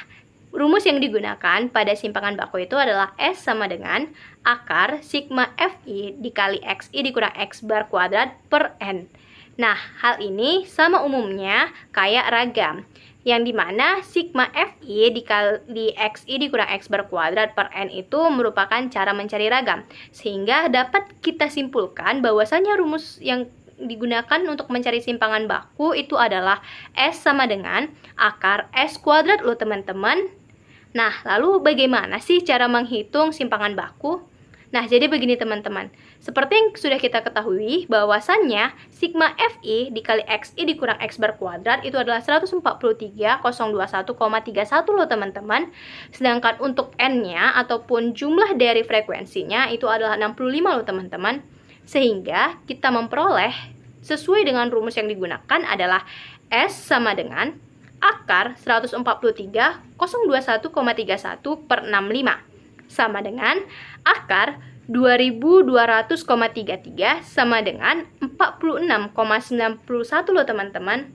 rumus yang digunakan pada simpangan baku itu adalah S sama dengan akar sigma FI dikali XI dikurang X bar kuadrat per N. Nah, hal ini sama umumnya kayak ragam, yang dimana sigma FI dikali XI dikurang X bar kuadrat per N itu merupakan cara mencari ragam. Sehingga dapat kita simpulkan bahwasannya rumus yang digunakan untuk mencari simpangan baku itu adalah S sama dengan akar S kuadrat loh teman-teman. Nah, lalu bagaimana sih cara menghitung simpangan baku? Nah, jadi begini teman-teman. Seperti yang sudah kita ketahui bahwasannya sigma FI dikali XI dikurang X bar kuadrat itu adalah 143,021,31 loh teman-teman. Sedangkan untuk N-nya ataupun jumlah dari frekuensinya itu adalah 65 loh teman-teman. Sehingga kita memperoleh sesuai dengan rumus yang digunakan adalah S sama dengan akar 143,021,31 per 65 sama dengan akar 2200,33 sama dengan 46,91 loh teman-teman.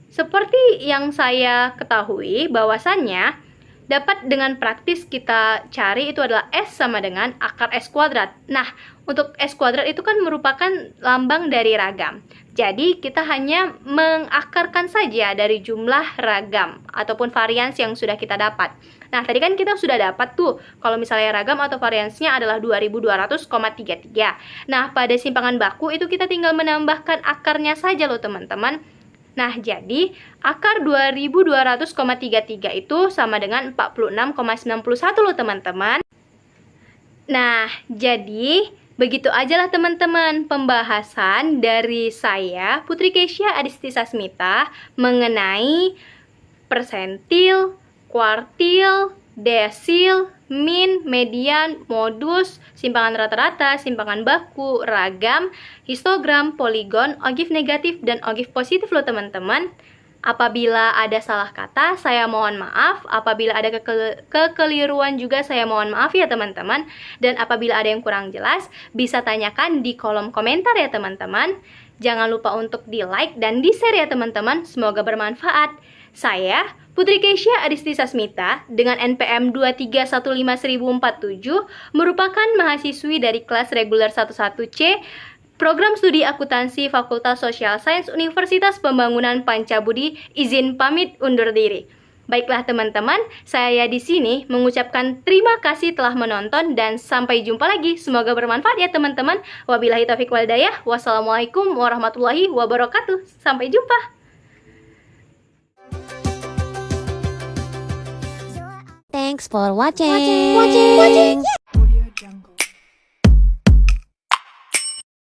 Seperti yang saya ketahui bahwasannya dapat dengan praktis kita cari itu adalah S sama dengan akar S kuadrat. Nah, untuk S kuadrat itu kan merupakan lambang dari ragam. Jadi, kita hanya mengakarkan saja dari jumlah ragam ataupun varians yang sudah kita dapat. Nah, tadi kan kita sudah dapat tuh, kalau misalnya ragam atau variansnya adalah 2200,33. Nah, pada simpangan baku itu kita tinggal menambahkan akarnya saja loh teman-teman. Nah, jadi akar 2200,33 itu sama dengan 46,91 loh teman-teman. Nah, jadi begitu aja lah teman-teman pembahasan dari saya, Putri Keisha Adisti Sasmita, mengenai persentil, kuartil, desil, min, median, modus, simpangan rata-rata, simpangan baku, ragam, histogram, poligon, ogiv negatif, dan ogiv positif loh teman-teman. Apabila ada salah kata, saya mohon maaf. Apabila ada kekeliruan juga, saya mohon maaf ya teman-teman. Dan apabila ada yang kurang jelas, bisa tanyakan di kolom komentar ya teman-teman. Jangan lupa untuk di-like dan di-share ya teman-teman. Semoga bermanfaat. Saya, Putri Keisha Adisti Sasmita, dengan NPM 2315047, merupakan mahasiswi dari kelas reguler 11C, Program Studi Akuntansi Fakultas Social Science Universitas Pembangunan Pancabudi. Izin pamit undur diri. Baiklah teman-teman, saya di sini mengucapkan terima kasih telah menonton dan sampai jumpa lagi. Semoga bermanfaat ya teman-teman. Wabillahi taufiq wal hidayah. Wassalamualaikum warahmatullahi wabarakatuh. Sampai jumpa. Thanks for watching.